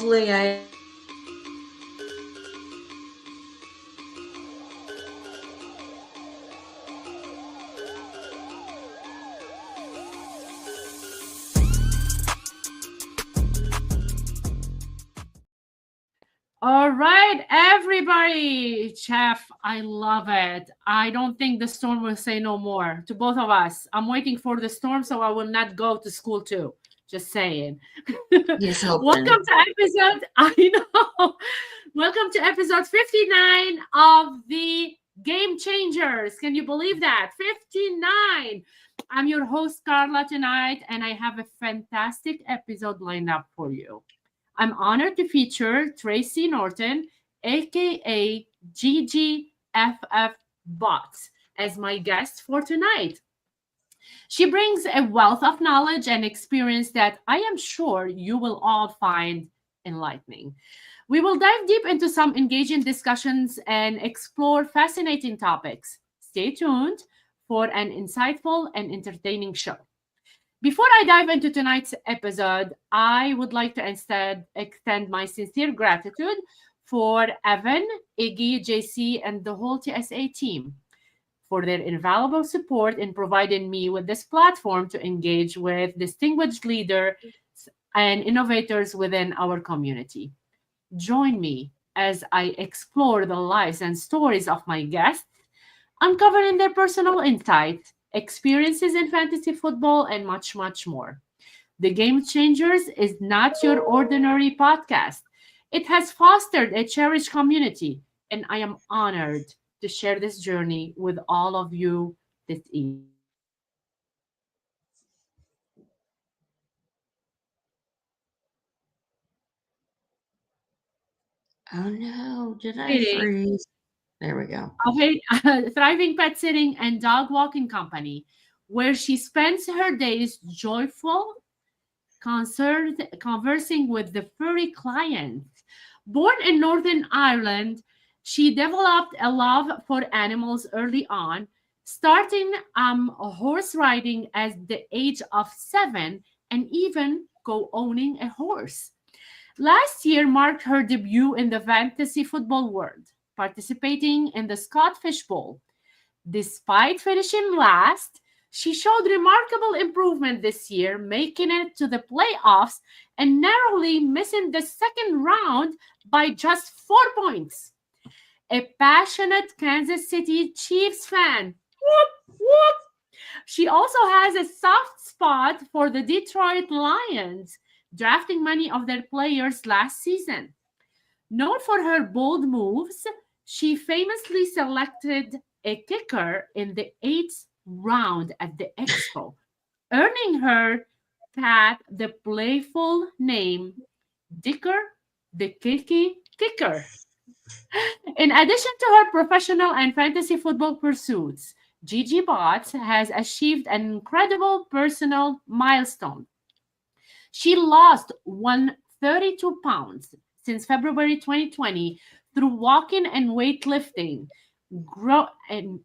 hopefully I All right, everybody. Chef, I love it. I don't think the storm will say no more to both of us. I'm waiting for the storm so I will not go to school too. Just saying. he's hoping. Welcome to episode, I know. Welcome to episode 59 of the Game Changers. Can you believe that? 59. I'm your host, Carla, tonight, and I have a fantastic episode lined up for you. I'm honored to feature Tracy Norton, aka GGFF Bots, as my guest for tonight. She brings a wealth of knowledge and experience that I am sure you will all find enlightening. We will dive deep into some engaging discussions and explore fascinating topics. Stay tuned for an insightful and entertaining show. Before I dive into tonight's episode, I would like to instead extend my sincere gratitude for Evan, Iggy, JC, and the whole TSA team for their invaluable support in providing me with this platform to engage with distinguished leaders and innovators within our community. Join me as I explore the lives and stories of my guests, uncovering their personal insights, experiences in fantasy football, and much, much more. The Game Changers is not your ordinary podcast. It has fostered a cherished community, and I am honored to share this journey with all of you this evening. Oh no, did I freeze? There we go. Of a thriving pet sitting and dog walking company, where she spends her days joyful, conversing with the furry clients. Born in Northern Ireland, she developed a love for animals early on, starting horse riding at the age of 7 and even co-owning a horse. Last year marked her debut in the fantasy football world, participating in the Scottish Bowl. Despite finishing last, she showed remarkable improvement this year, making it to the playoffs and narrowly missing the second round by just 4 points. A passionate Kansas City Chiefs fan. Whoop, whoop. She also has a soft spot for the Detroit Lions, drafting many of their players last season. Known for her bold moves, she famously selected a kicker in the 8th round at the Expo, earning her cat the playful name Dicker the Kicky Kicker. In addition to her professional and fantasy football pursuits, Gigi Bot has achieved an incredible personal milestone. She lost 132 pounds since February 2020 through walking and weightlifting. And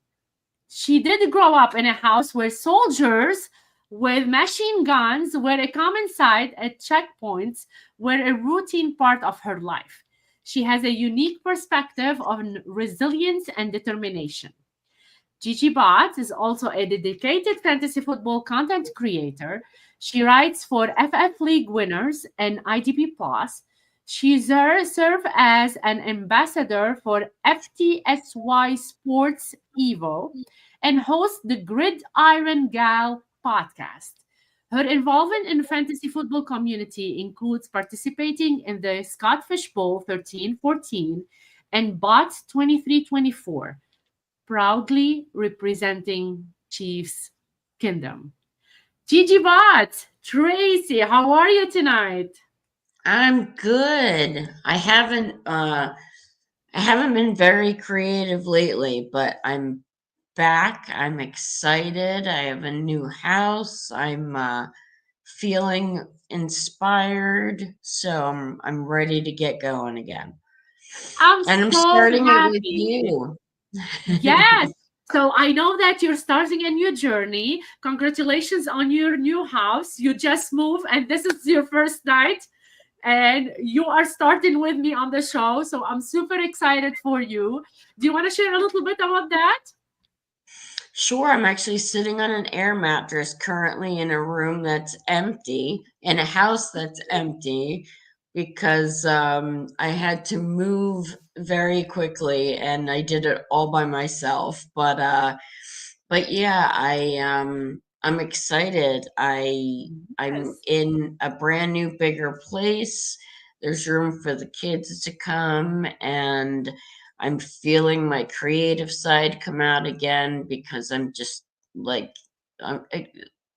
she did grow up in a house where soldiers with machine guns were a common sight at checkpoints, were a routine part of her life. She has a unique perspective on resilience and determination. Gigi Bot is also a dedicated fantasy football content creator. She writes for FF League Winners and IDP Plus. She serves as an ambassador for FTSY Sports Evo and hosts the Gridiron Gal podcast. Her involvement in the fantasy football community includes participating in the Scottish Bowl 13-14 and Bot 23-24, proudly representing Chiefs Kingdom. Gigi Bot, Tracy, how are you tonight? I'm good. I haven't been very creative lately, but I'm back. I'm excited. I have a new house. I'm feeling inspired, so I'm ready to get going again. And I'm so starting happy. it with you. Yes. So I know that you're starting a new journey. Congratulations on your new house. You just moved and this is your first night. and you are starting with me on the show. So I'm super excited for you. Do you want to share a little bit about that? Sure, I'm actually sitting on an air mattress currently in a room that's empty, in a house that's empty, because I had to move very quickly and I did it all by myself. But yeah, I'm excited. I'm Yes. in a brand new bigger place. There's room for the kids to come, and I'm feeling my creative side come out again because I'm just like it,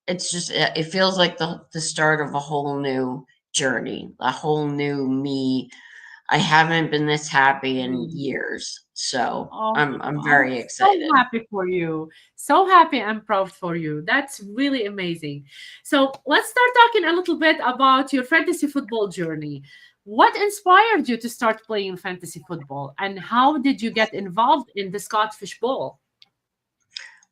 it's just it feels like the start of a whole new journey, a whole new me. I haven't been this happy in Mm. years, so Oh, I'm I'm very so excited. happy for you. So happy and proud for you. That's really amazing. So let's start talking a little bit about your fantasy football journey. What inspired you to start playing fantasy football, and how did you get involved in the Scottish Bowl?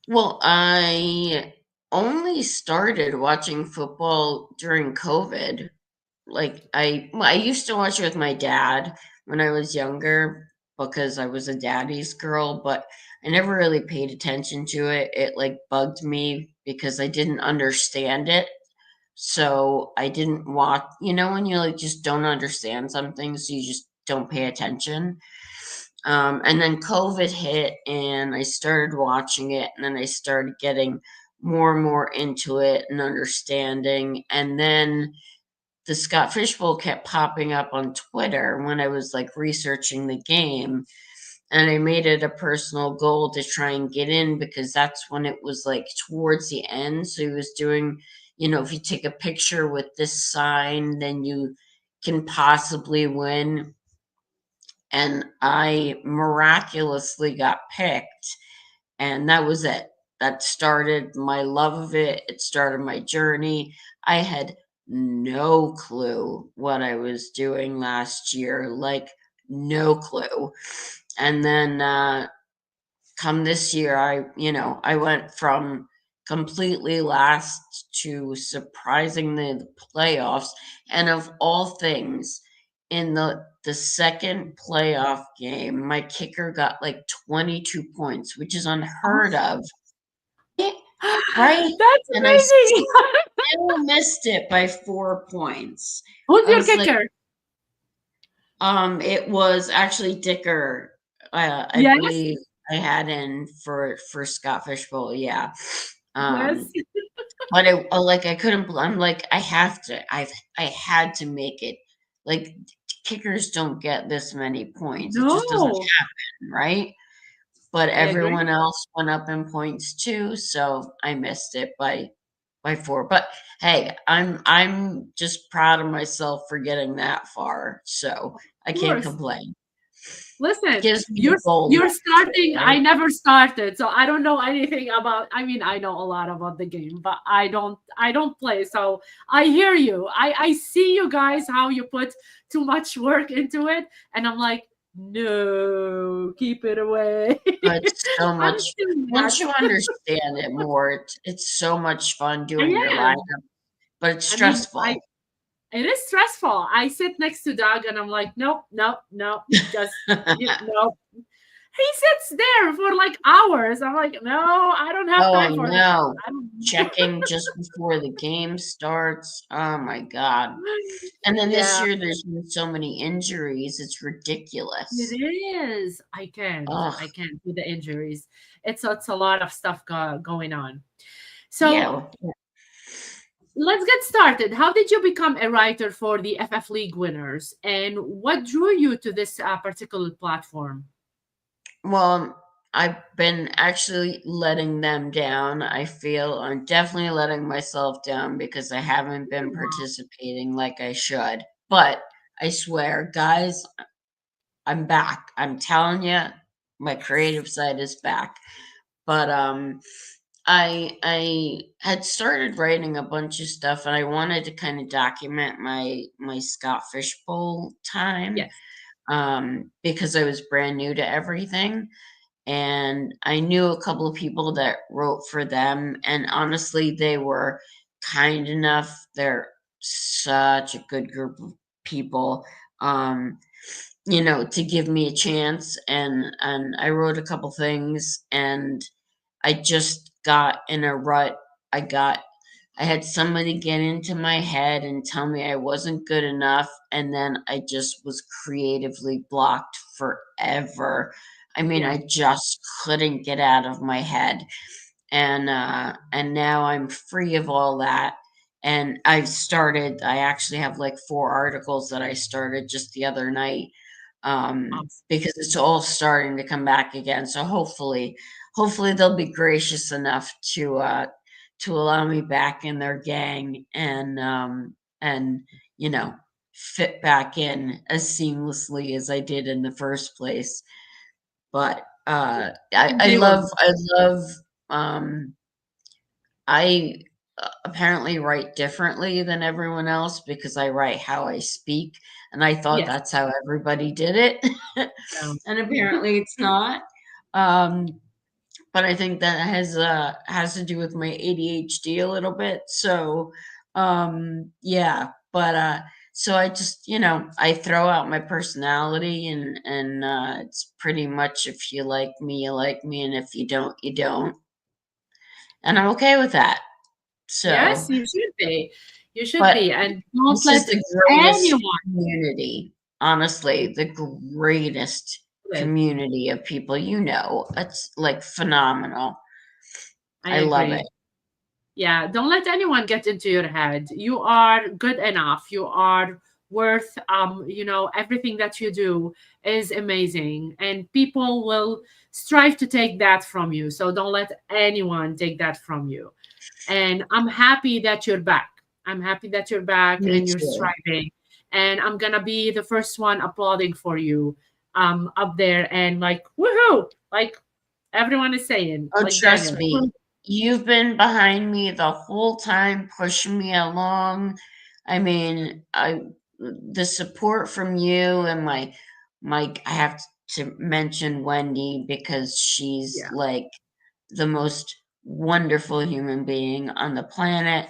Well, I only started watching football during COVID. I used to watch it with my dad when I was younger because I was a daddy's girl, but I never really paid attention to it. It like bugged me because I didn't understand it. So I didn't watch, when you like just don't understand something, so you just don't pay attention. And then COVID hit, and I started watching it, and then I started getting more and more into it and understanding. And then the Scott Fishbowl kept popping up on Twitter when I was like researching the game. And I made it a personal goal to try and get in because that's when it was like towards the end. So he was doing, if you take a picture with this sign, then you can possibly win. And I miraculously got picked, and that was it. That started my love of it. It started my journey. I had no clue what I was doing last year, like no clue. And then come this year, I went from completely last to surprisingly the playoffs. And of all things, in the second playoff game, my kicker got like 22 points, which is Oh, unheard of, right? that's And I amazing. still missed it by 4 points. Who's I your was like, kicker? it was actually Dicker. I Yes, believe I had in for Scott Fishbowl. Yeah. yes. Um, but like I couldn't. I'm like I have to. I had to make it. Like kickers don't get this many points. It just doesn't No, happen, right? But I agree. everyone else went up in points too, so I missed it by 4. But hey, I'm just proud of myself for getting that far, so I Of can't course. complain. Listen, Gives me you're the gold you're medal, starting. right? I never started, so I don't know anything about. I mean, I know a lot about the game, but I don't play. So I hear you. I see you guys how you put too much work into it, and I'm like, no, keep it away. It's so I'm much doing that. once you understand it more, it's so much fun doing your I am. lineup, but it's I mean, I stressful. it is stressful. I sit next to Doug, and I'm like, nope, nope, nope, just nope. He sits there for like hours. I'm like, no, I don't have Oh, I time for that. know. I don't. Checking just before the game starts. Oh my god. And then this Yeah, year there's been so many injuries, it's it ridiculous. is. I can't. Ugh. I can't with the injuries. It's a lot of stuff going on. So Yeah. let's get started. How did you become a writer for the FF League winners, and what drew you to this particular platform? Well, I've been actually letting them down. I feel I'm definitely letting myself down because I haven't been participating like I should. But I swear, guys, I'm back. I'm telling you, my creative side is back. But I had started writing a bunch of stuff, and I wanted to kind of document my Scott Fishbowl time Yes. because I was brand new to everything. And I knew a couple of people that wrote for them, and honestly, they were kind enough. They're such a good group of people, um, to give me a chance. And I wrote a couple things, and I just got in a rut. I got I had somebody get into my head and tell me I wasn't good enough, and then I just was creatively blocked forever. I mean, Yeah. I just couldn't get out of my head. And now I'm free of all that. And I actually have like 4 articles that I started just the other night, Awesome. because it's all starting to come back again. So hopefully they'll be gracious enough to allow me back in their gang, and fit back in as seamlessly as I did in the first place. But Can be one. I love um, I apparently write differently than everyone else because I write how I speak, and I thought Yes. that's how everybody did it. No. And apparently it's not. Um, but I think that has to do with my ADHD a little bit. So yeah, but so I just, I throw out my personality, and it's pretty much, if you like me, you like me, and if you don't, you don't. And I'm okay with that. Yes, So, you should be. You should but be. And don't this is let the greatest anyone community, honestly, the greatest do it. community of people. It's like phenomenal. I I love it. agree. Yeah, don't let anyone get into your head. You are good enough. You are worth everything that you do is amazing, and people will strive to take that from you. So don't let anyone take that from you. And I'm happy that you're back. I'm happy that you're back Me and you're too. striving. And I'm gonna be the first one applauding for you up there, and like woohoo, like everyone is saying, Oh, like trust Daniel. me. You've been behind me the whole time, pushing me along. I mean, the support from you and I have to mention Wendy because she's Yeah. like the most wonderful human being on the planet.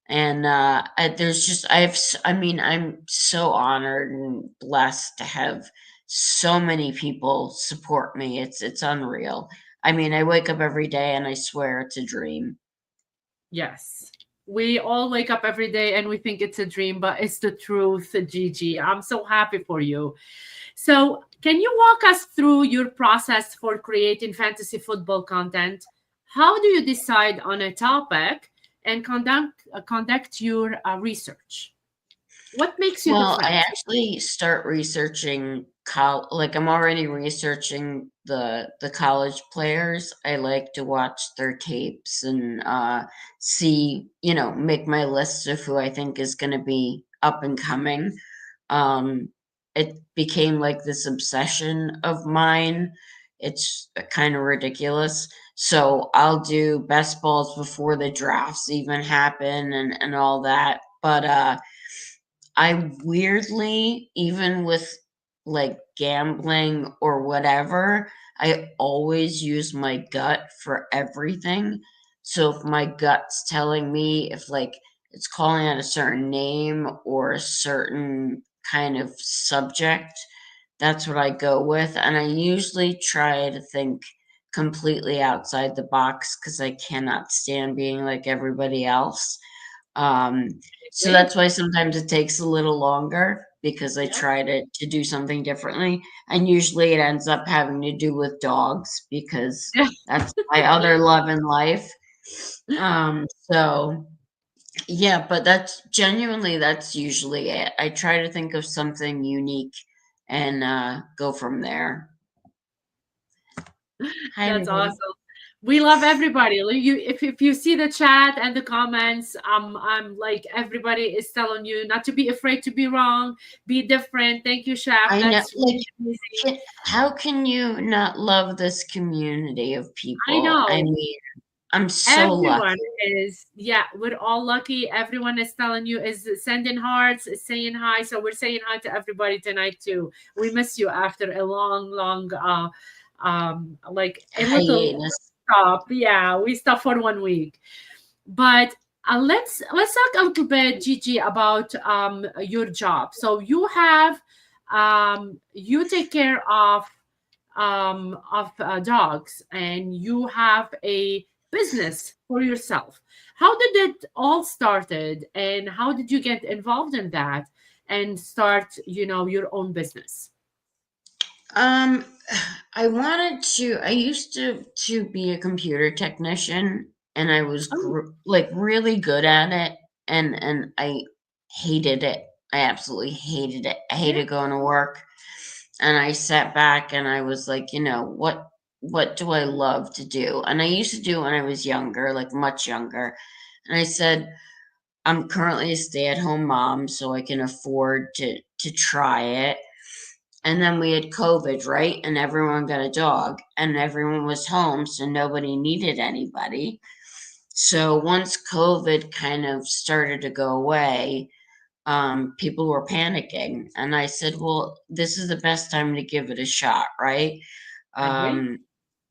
And there's just I mean, I'm so honored and blessed to have so many people support me. It's unreal. I mean, I wake up every day and I swear it's a dream. Yes. We all wake up every day and we think it's a dream, but it's the truth, Gigi. I'm so happy for you. So, can you walk us through your process for creating fantasy football content? How do you decide on a topic and conduct your research? What makes you Well, I different? actually start researching like I'm already researching the college players. I like to watch their tapes and see, make my list of who I think is going to be up and coming. Um, it became like this obsession of mine. It's kind of ridiculous. So I'll do best balls before the drafts even happen, and all that. But I weirdly, even with like gambling or whatever, I always use my gut for everything. So if my gut's telling me, if like it's calling out a certain name or a certain kind of subject, that's what I go with. And I usually try to think completely outside the box because I cannot stand being like everybody else. Um, so Agree? that's why sometimes it takes a little longer because I Yeah. try to do something differently. And usually it ends up having to do with dogs because that's my other love in life. So yeah, but that's usually it. I try to think of something unique and go from there. Hi That's everybody. awesome. We love everybody. Like, if you see the chat and the comments, I'm like everybody is telling you not to be afraid to be wrong, be different. Thank you, Chef. I know, That's like, really amazing. how can you not love this community of I people? I know. mean, I'm so Everyone lucky. is, yeah, we're all lucky. Everyone is telling you, is sending hearts, is saying hi. So we're saying hi to everybody tonight too. We miss you after a long, like a little Hiatus. stop. Yeah, we stopped for 1 week. But Let's talk a little bit, Gigi, about your job. So you have you take care of dogs, and you have a business for yourself. How did it all started, and how did you get involved in that and start, your own business? Um, I used to be a computer technician, and I was Oh, like really good at it, and I hated it. I absolutely hated it. I yeah. hated going to work, and I sat back and I was like, what do I love to do? And I used to do it when I was younger, like much younger. And I said, I'm currently a stay-at-home mom, so I can afford to try it. And then we had COVID, right? And everyone got a dog, and everyone was home, so nobody needed anybody. So once COVID kind of started to go away, people were panicking. And I said, well, this is the best time to give it a shot, right? Agree. Um,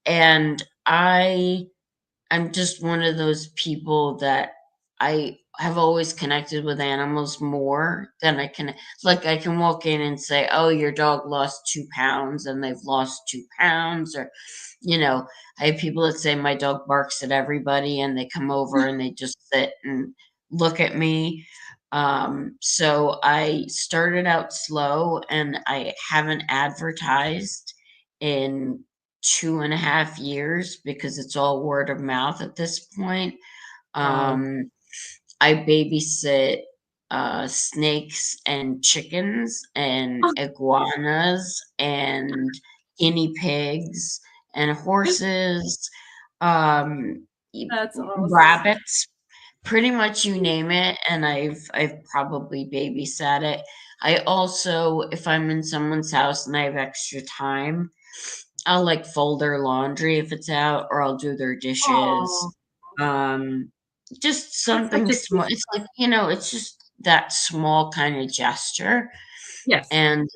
and I'm just one of those people that I have always connected with animals more than I can walk in and say, "Oh, your dog lost 2 pounds," and they've lost 2 pounds, or, you know, I have people that say my dog barks at everybody, and they come over and they just sit and look at me. So I started out slow, and I haven't advertised in 2.5 years because it's all word of mouth at this point. Wow. Um, I babysit snakes and chickens and Oh, iguanas and guinea pigs and horses, um, that's awesome. rabbits, pretty much you name it, and I've probably babysat it. I also, if I'm in someone's house and I have extra time, I'll, like, fold their laundry if it's out, or I'll do their Oh, dishes. Um, just that's such something a small. sweet. It's like, it's just that small kinda gesture, Yes. and,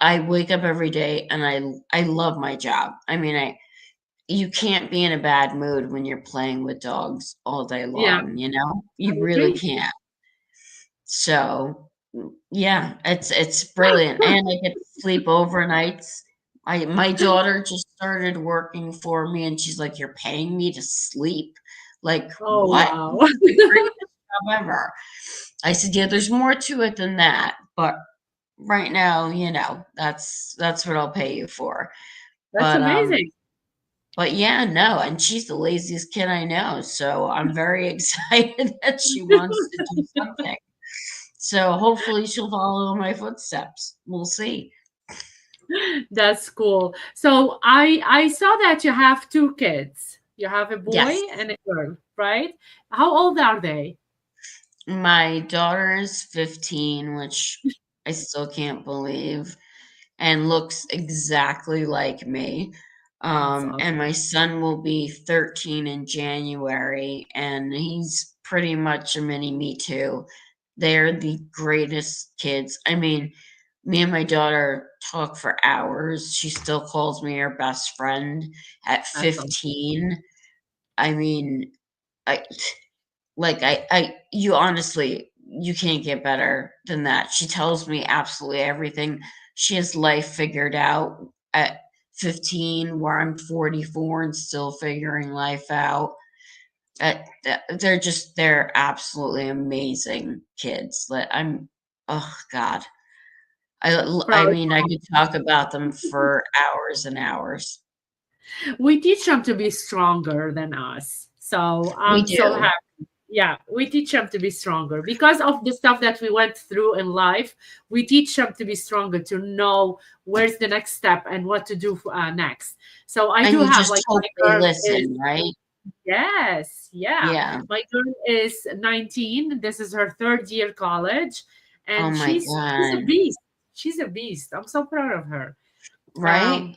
I wake up every day and I love my job. I mean, I you can't be in a bad mood when you're playing with dogs all day Yeah, long, you know? I You really agree. can't. So, yeah, it's brilliant, and I get to sleep overnights. My daughter just started working for me, and she's like, "You're paying me to sleep? Like, Oh, what? wow. This is the greatest job ever." I said, "Yeah, there's more to it than that, but right now, that's what I'll pay you for." That's But, amazing. yeah, no, and she's the laziest kid I know, so I'm very excited that she wants to do something. So hopefully she'll follow in my footsteps. We'll see. That's cool. So I saw that you have two kids. You have a boy Yes. and a girl, right? How old are they? My daughter is 15, which I still can't believe, and looks exactly like me. That's And awesome. my son will be 13 in January, and he's pretty much a mini me too. They're the greatest kids. I mean, me and my daughter talk for hours. She still calls me her best friend at That's awesome. 15. I mean, I you honestly, you can't get better than that. She tells me absolutely everything. She has life figured out at 15, where I'm 44 and still figuring life out. They're absolutely amazing kids. Oh God. I Proud. mean, I could talk about them for hours and hours. We teach them to be stronger than us. So We I'm so do. happy. Yeah, we teach them to be stronger because of the stuff that we went through in life. We teach them to be stronger, to know where's the next step and what to do next. So I And do you have, just like, hope my they girl is, listen, right? yes, yeah. Yeah. My girl is 19. This is her third year college, Oh and my she's a God. beast. She's a beast. I'm so proud of her. Right? Um,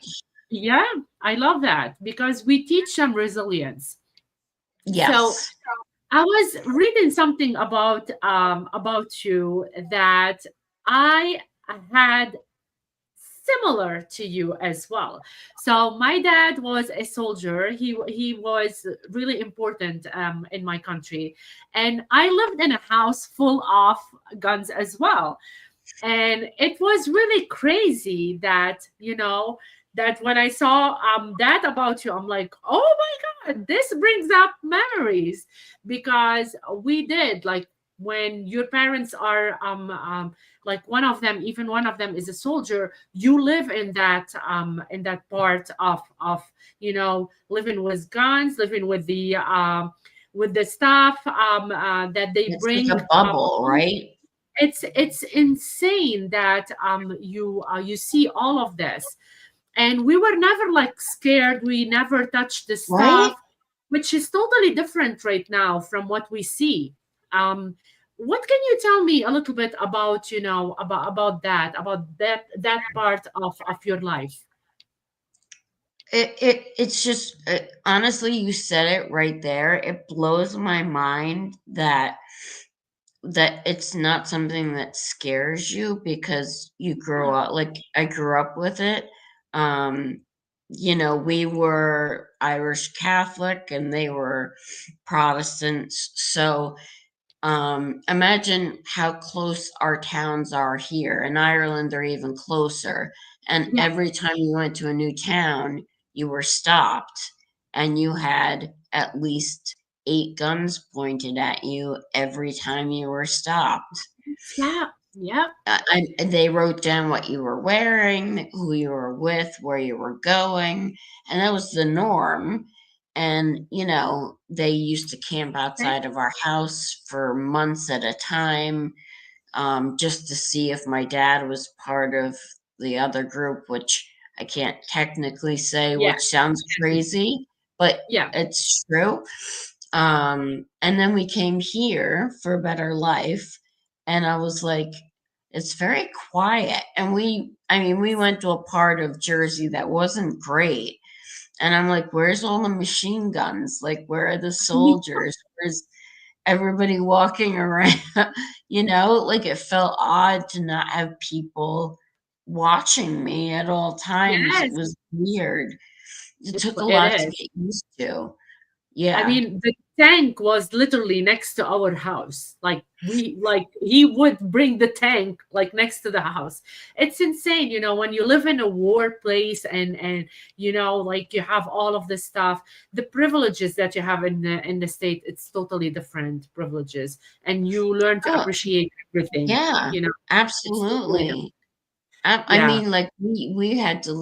yeah, I love that because we teach them resilience. So Yes. I was reading something about you that I had similar to you as well. So my dad was a soldier. He was really important in my country, and I lived in a house full of guns as well. And it was really crazy that, that when I saw that about you, I'm like, oh my god, this brings up memories, because we did, like, when your parents are like, one of them is a soldier, you live in that part of living with guns, living with the stuff that they It's like bring. a bubble, right? It's insane that you see all of this, and we were never like scared. We never touched the Right? stuff, which is totally different right now from what we see. um what can you tell me a little bit about, that part of your life? It's just honestly, you said it right there. It blows my mind that it's not something that scares you because you grow Yeah, up like I grew up with it. Um, we were Irish Catholic and they were Protestants. So imagine how close our towns are here. In Ireland, they're even closer. And yeah, every time you went to a new town, you were stopped, and you had at least 8 guns pointed at you every time you were stopped. yeah, yeah. They wrote down what you were wearing, who you were with, where you were going, and that was the norm. And, they used to camp Okay. outside of our house for months at a time, just to see if my dad was part of the other group, which I can't technically say, Yeah, which sounds crazy, but yeah. it's true. And then we came here for a better life, and I was like, it's very quiet. And I mean, we went to a part of Jersey that wasn't great. And I'm like, where's all the machine guns? Like, where are the soldiers? Where's everybody walking around? Like it felt odd to not have people watching me at all times. It Yes, was weird. It took a it lot to is. get used to. I Yeah. mean, the tank was literally next to our house. Like he would bring the tank like next to the house. It's insane, when you live in a war place, and like you have all of this stuff, the privileges that you have in the state, it's totally different privileges, and you learn to Oh, appreciate everything. yeah, It's totally different. absolutely. I Yeah, mean, like we had to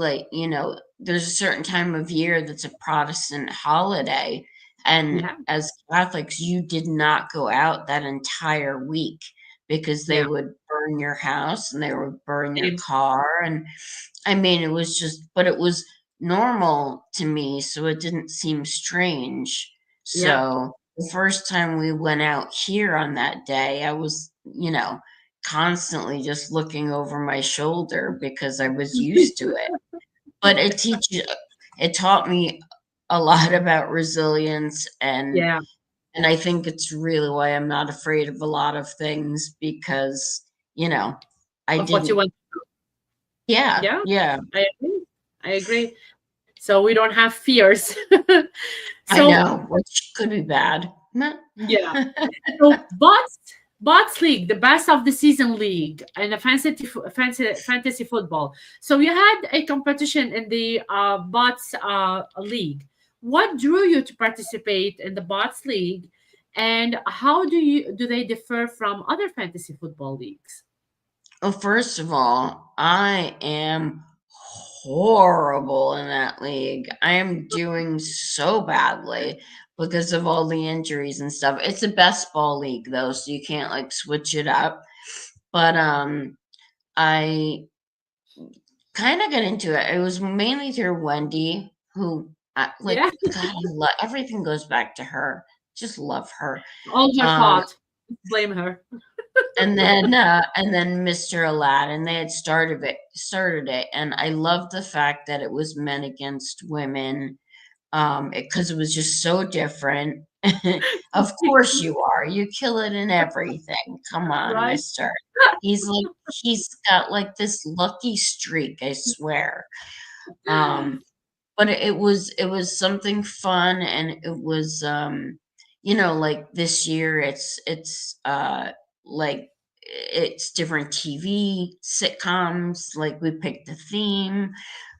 there's a certain time of year that's a Protestant holiday, and yeah, as Catholics, you did not go out that entire week because they yeah. would burn your house and they would burn your Same. car, and I mean, but it was normal to me, so it didn't seem strange. Yeah. So the first time we went out here on that day, I was, constantly just looking over my shoulder because I was used to it. But it taught me a lot about resilience, Yeah. and I think it's really why I'm not afraid of a lot of things because, you know, I Of what you didn't. want. Yeah, Yeah, yeah. I agree. I agree. So we don't have fears. I So know, which could be bad. Meh. yeah. So bots league, the best of the season league, and a fantasy football. So you had a competition in the bots league. What drew you to participate in the bots league, and how do they differ from other fantasy football leagues? Well, first of all, I am horrible in that league. I am doing so badly because of all the injuries and stuff. It's a best ball league though, so you can't like switch it up. But I kind of got into it. It was mainly through Wendy, who like Yeah, God, everything goes back to her. Just love her. all her Um, fault. Blame her. and then Mr. Aladdin, they had started it, and I loved the fact that it was men against women. because it was just so different. Of course you are. You kill it in everything. Come on, Right? mister. He's got like this lucky streak, I swear. Um, but it was something fun, and it was like this year like it's different TV sitcoms, like we picked a theme.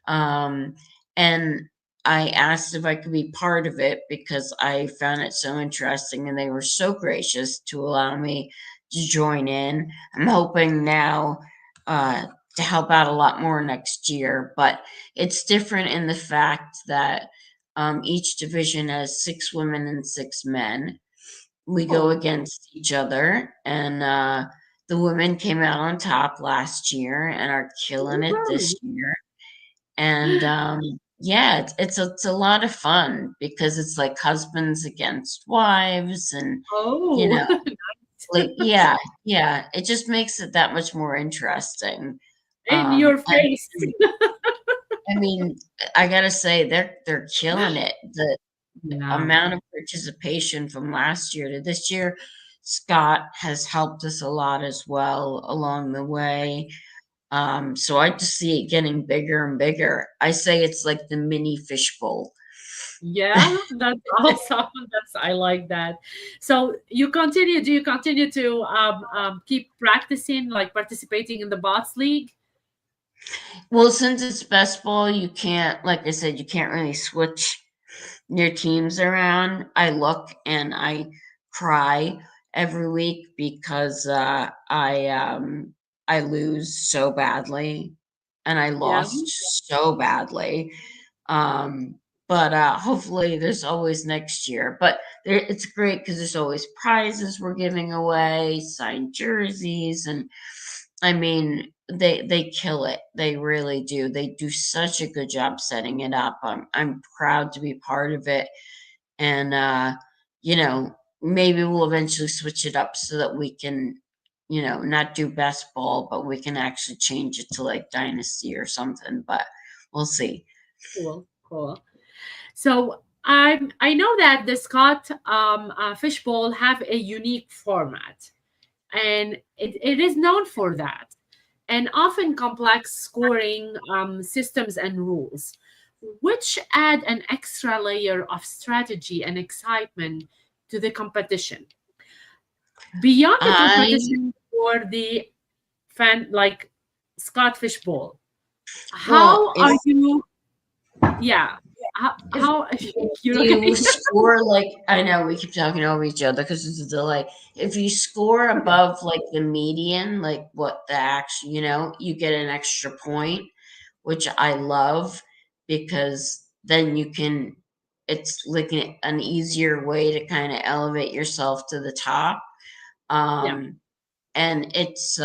Um, and I asked if I could be part of it because I found it so interesting, and they were so gracious to allow me to join in. I'm hoping now uh, to help out a lot more next year, but it's different in the fact that each division has 6 women and 6 men. We go Oh, against each other, and the women came out on top last year and are killing it this woohoo. year. And, yeah, it's a lot of fun because it's like husbands against wives and, you Oh, know, like yeah, it just makes it that much more interesting. in your And face. I mean, I gotta say they're killing it. The Yeah. amount of participation from last year to this year, Scott has helped us a lot as well along the way. So I just see it getting bigger and bigger. I say it's like the mini fishbowl. Yeah, that's awesome. I like that. So do you continue to keep practicing, like participating in the bots league? Well, since it's best ball, you can't, like I said, you can't really switch your teams around. I look and I cry every week because I lose so badly, and I Yeah. lost so badly. Um, but hopefully there's always next year. But it's great because there's always prizes we're giving away, signed jerseys, and I mean they kill it. They really do. They do such a good job setting it up. I'm proud to be part of it, and you know maybe we'll eventually switch it up so that we can not do best ball, but we can actually change it to like dynasty or something. But we'll see. Cool, cool. So I know that the Scott fishbowl have a unique format, and it is known for that, and often complex scoring systems and rules, which add an extra layer of strategy and excitement to the competition. Beyond the I competition for the like Scott fishbowl, Well, how are you? Yeah, if how you're you okay? score, like, I know we keep talking over each other because it's a delay. If you score Okay. above like the median, like what the actual, you get an extra point, which I love because then it's like an easier way to kind of elevate yourself to the top. Yeah. Um, and it's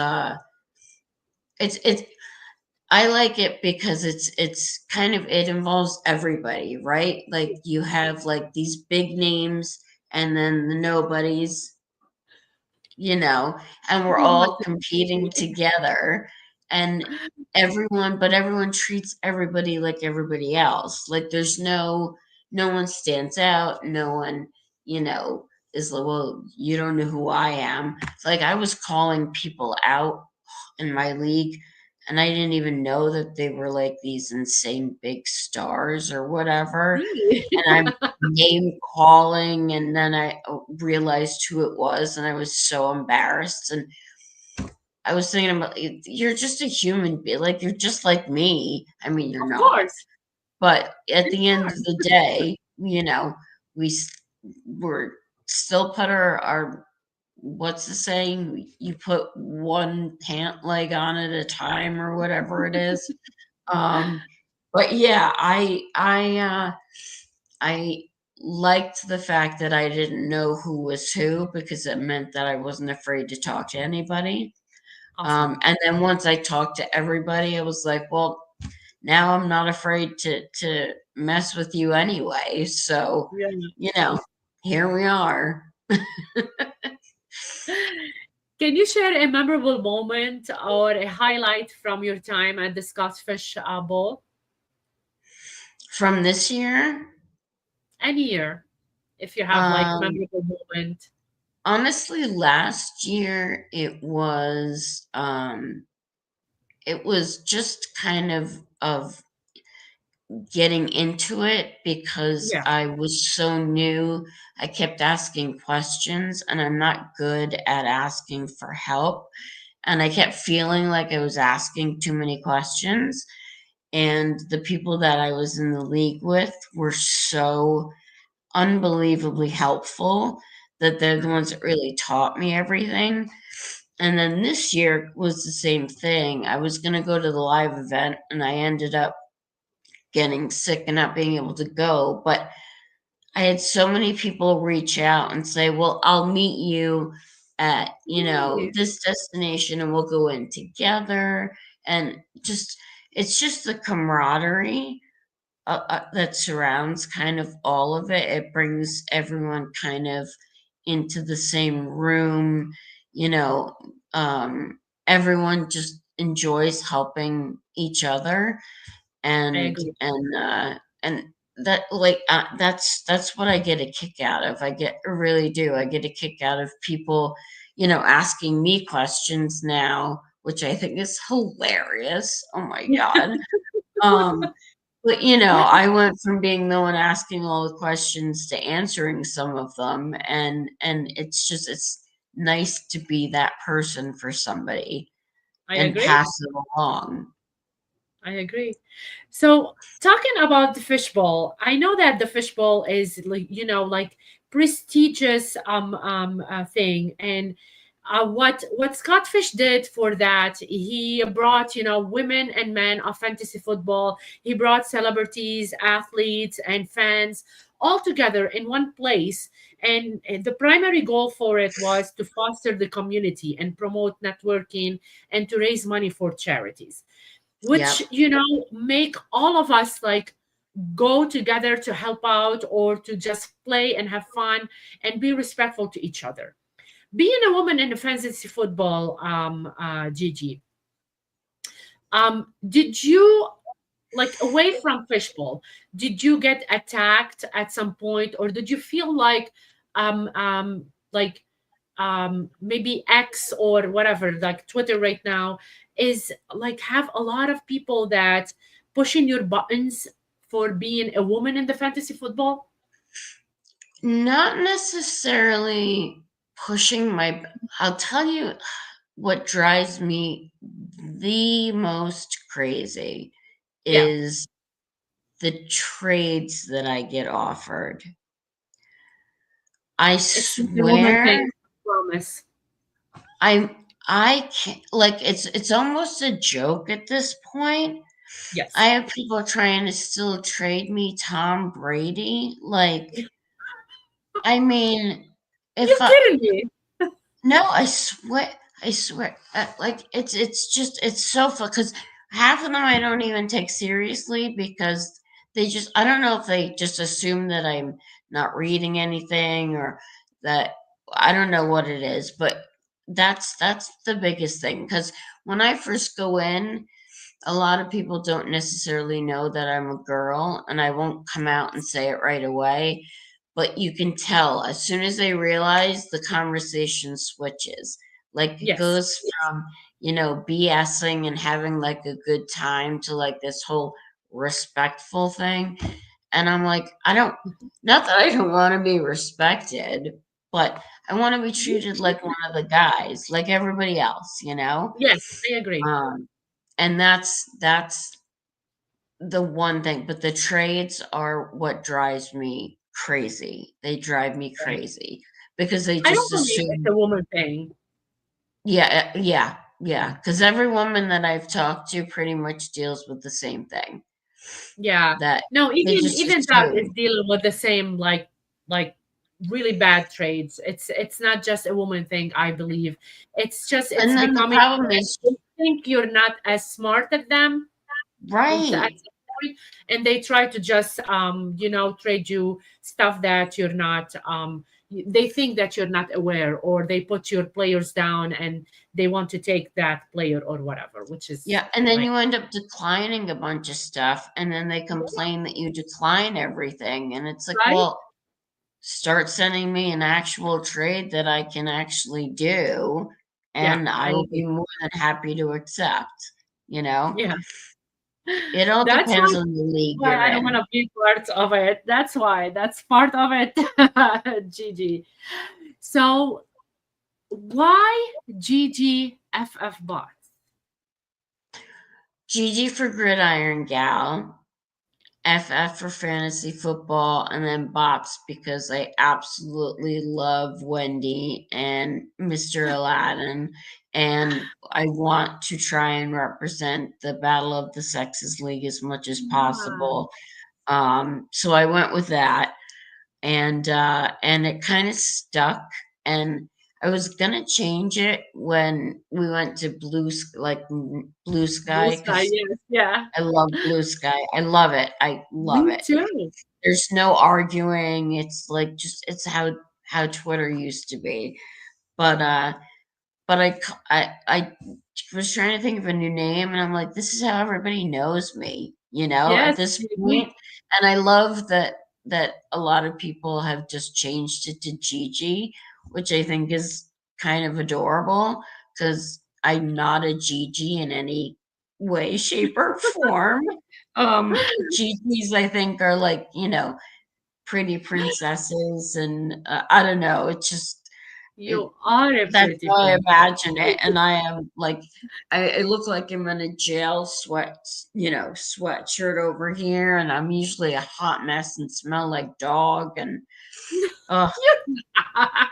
I like it because it's kind of it involves everybody, right? Like you have like these big names and then the nobodies, and we're Oh my all competing together, and everyone treats everybody like everybody else. Like there's no one stands out, no one, you know, is like, well, you don't know who I am. It's like I was calling people out in my league, and I didn't even know that they were like these insane big stars or whatever. really? And I'm name calling, and then I realized who it was, and I was so embarrassed. And I was thinking about you're just a human being, like you're just like me. I mean, you're Of not, course. but at Of the end of course. the day, we we're still put our what's the saying? You put one pant leg on at a time, or whatever it is. Um, but yeah, I liked the fact that I didn't know who was who because it meant that I wasn't afraid to talk to anybody. Awesome. And then once I talked to everybody, I was like, well, now I'm not afraid to mess with you anyway. So, Yeah. you know, here we are. Can you share a memorable moment or a highlight from your time at the Scottish Bowl? From this year, any year, if you have like Um, memorable moment. honestly, last year it was just kind of getting into it because Yeah, I was so new. I kept asking questions, and I'm not good at asking for help. And I kept feeling like I was asking too many questions. And the people that I was in the league with were so unbelievably helpful that they're the ones that really taught me everything. And then this year was the same thing. I was going to go to the live event, and I ended up getting sick and not being able to go. But I had so many people reach out and say, "Well, I'll meet you at, nice. this destination and we'll go in together." And just, it's just the camaraderie that surrounds kind of all of it. It brings everyone kind of into the same room, you know, um, everyone just enjoys helping each other, I and agree. and that, like, that's what I get a kick out of. I really do. I get a kick out of people, asking me questions now, which I think is hilarious. Oh my god. Um, but I went from being the one asking all the questions to answering some of them, and it's nice to be that person for somebody I and agree. pass it along. I agree. So, talking about the fishbowl, I know that the fishbowl is like, like prestigious thing, and what Scott Fish did for that, he brought, women and men of fantasy football. He brought celebrities, athletes, and fans all together in one place, and the primary goal for it was to foster the community and promote networking and to raise money for charities, which Yep. make all of us like go together to help out or to just play and have fun and be respectful to each other. Being a woman in the fantasy football, Gigi, did you, like, away from fishbowl, did you get attacked at some point, or did you feel like um um like maybe X or whatever, like Twitter right now, is like have a lot of people that pushing your buttons for being a woman in the fantasy football? Not necessarily pushing I'll tell you what drives me the most crazy Yeah, is the trades that I get offered. I it's not a woman thing, swear, I promise. I I can't, like, it's almost a joke at this point. I Yes. have people trying to still trade me Tom Brady. Like, I mean, You if I kidding me? no, I swear, like, it's so fun because half of them I don't even take seriously because I don't know if they just assume that I'm not reading anything, or that I don't know what it is, but that's the biggest thing. Because when I first go in, a lot of people don't necessarily know that I'm a girl, and I won't come out and say it right away, but you can tell as soon as they realize, the conversation switches. Like, it Yes. goes from, BSing and having like a good time to like this whole respectful thing. And I'm like, I don't, not that I don't want to be respected, but I want to be treated like one of the guys, like everybody else, you know? Yes, I agree. Um, and that's the one thing, but the trades are what drives me crazy. They drive me Right. crazy because they I don't just believe it's assume. a woman thing. Yeah, because every woman that I've talked to pretty much deals with the same thing, Yeah. that No, they even just even that is assume. dealing with the same like really bad trades. It's not just a woman thing, I believe. It's And then the becoming problem is, they think you're not as smart as them at right. some point, and they try to just trade you stuff that you're not they think that you're not aware, or they put your players down and they want to take that player or whatever, which is Yeah, and then right. you end up declining a bunch of stuff, and then they complain that you decline everything, and it's like, Right? well, start sending me an actual trade that I can actually do, Yeah, and I I will agree. be more than happy to accept, you know? Yeah. It all That's depends on the league why you're I don't want in. to be part of it. That's why. That's part of it. GG. So why GGFF bots? GG for Gridiron Gal, FF for fantasy football, and then Bops because I absolutely love Wendy and Mr. Aladdin, and I want to try and represent the Battle of the Sexes League as much as Yeah. possible. So I went with that, and it kind of stuck. And I was gonna change it when we went to Blue Blue Sky sky. because Yes. Yeah. I love Blue Sky. I love it. I love Me it. too. There's no arguing. It's like just it's how Twitter used to be. But I was trying to think of a new name, and I'm like, this is how everybody knows me, at Yes, this GG. point. And I love that a lot of people have just changed it to Gigi, which I think is kind of adorable because I'm not a Gigi in any way, shape, or form. Gigi's I think are like, pretty princesses, and I don't know, it's just it, You are a that's pretty how I princess. imagine it, and I am like, I look like I'm in a jail sweatshirt over here, and I'm usually a hot mess and smell like dog, and oh, You're not.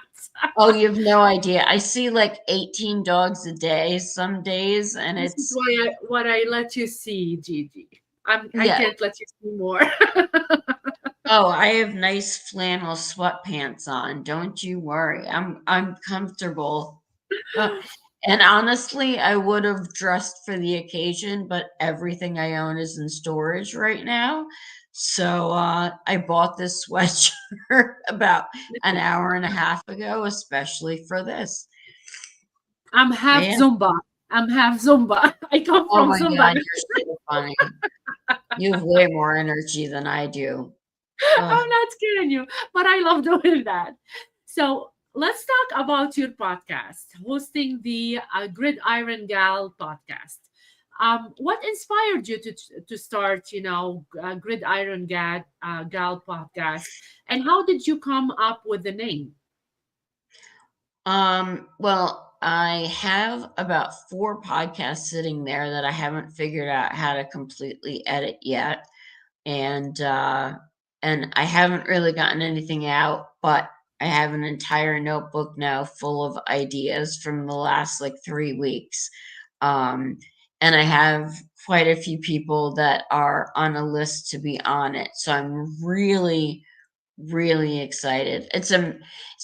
oh, you have no idea. I see like 18 dogs a day some days, and This is it's why I let you see, Gigi. I yeah. can't let you see more. Oh, I have nice flannel sweatpants on. Don't you worry. I'm comfortable. Uh, and honestly, I would have dressed for the occasion, but everything I own is in storage right now. So I bought this sweatshirt about an hour and a half ago, especially for this. I'm half Yeah. Zumba. I'm half Zumba. I come Oh from my Zumba. God, you're so funny. You have way more energy than I do. Ugh. I'm not scaring you, but I love doing that. So let's talk about your podcast, hosting the Gridiron Gal podcast. What inspired you to start, Gridiron Gal podcast, and how did you come up with the name? Well, I have about 4 podcasts sitting there that I haven't figured out how to completely edit yet. And and I haven't really gotten anything out, but I have an entire notebook now full of ideas from the last like 3 weeks. Um, and I have quite a few people that are on a list to be on it. So I'm really, really excited. It's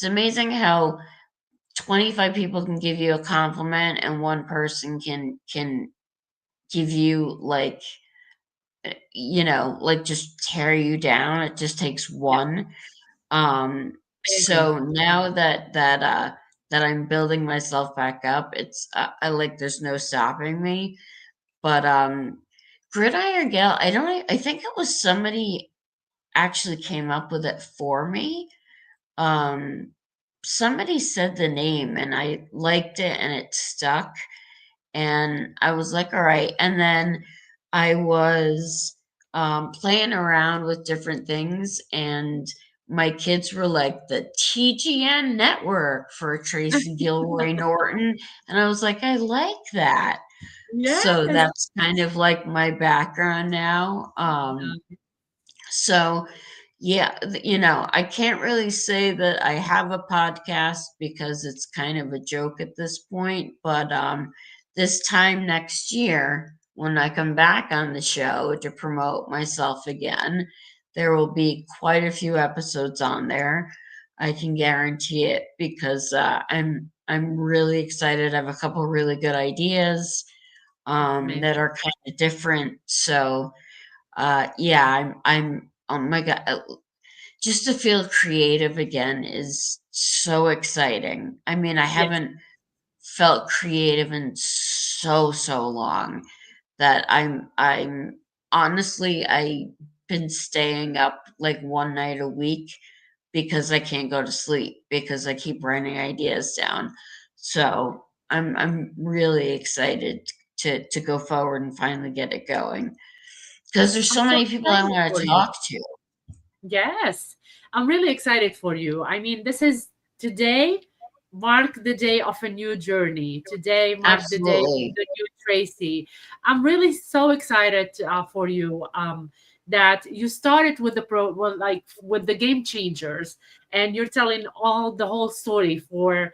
amazing how 25 people can give you a compliment and one person can give you like like just tear you down. It just takes Yeah, one. I agree. So now that I'm building myself back up, it's I like there's no stopping me. But Gridiron Gal, I think it was somebody actually came up with it for me. Um Somebody said the name and I liked it and it stuck. And I was like, all right. And then I was playing around with different things, and my kids were like, the TGN network for Tracy Gilroy Norton. And I was like, I like that. So Yes. that's kind of like my background now. So yeah, I can't really say that I have a podcast because it's kind of a joke at this point, but this time next year, when I come back on the show to promote myself again, there will be quite a few episodes on there. I can guarantee it because I'm really excited. I have a couple really good ideas Amazing. that are kind of different. So yeah, I'm oh my God. just to feel creative again is so exciting. I mean, I Yes. haven't felt creative in so long that I'm honestly, I've been staying up like one night a week because I can't go to sleep because I keep writing ideas down. So I'm really excited to go forward and finally get it going because there's I'm so so many people I excited want for to you. talk to. Yes, I'm really excited for you. I mean, this is today mark the day of a new journey. Today mark the day of Absolutely. the new Tracy. I'm really so excited for you that you started with the like with the game changers, and you're telling all the whole story for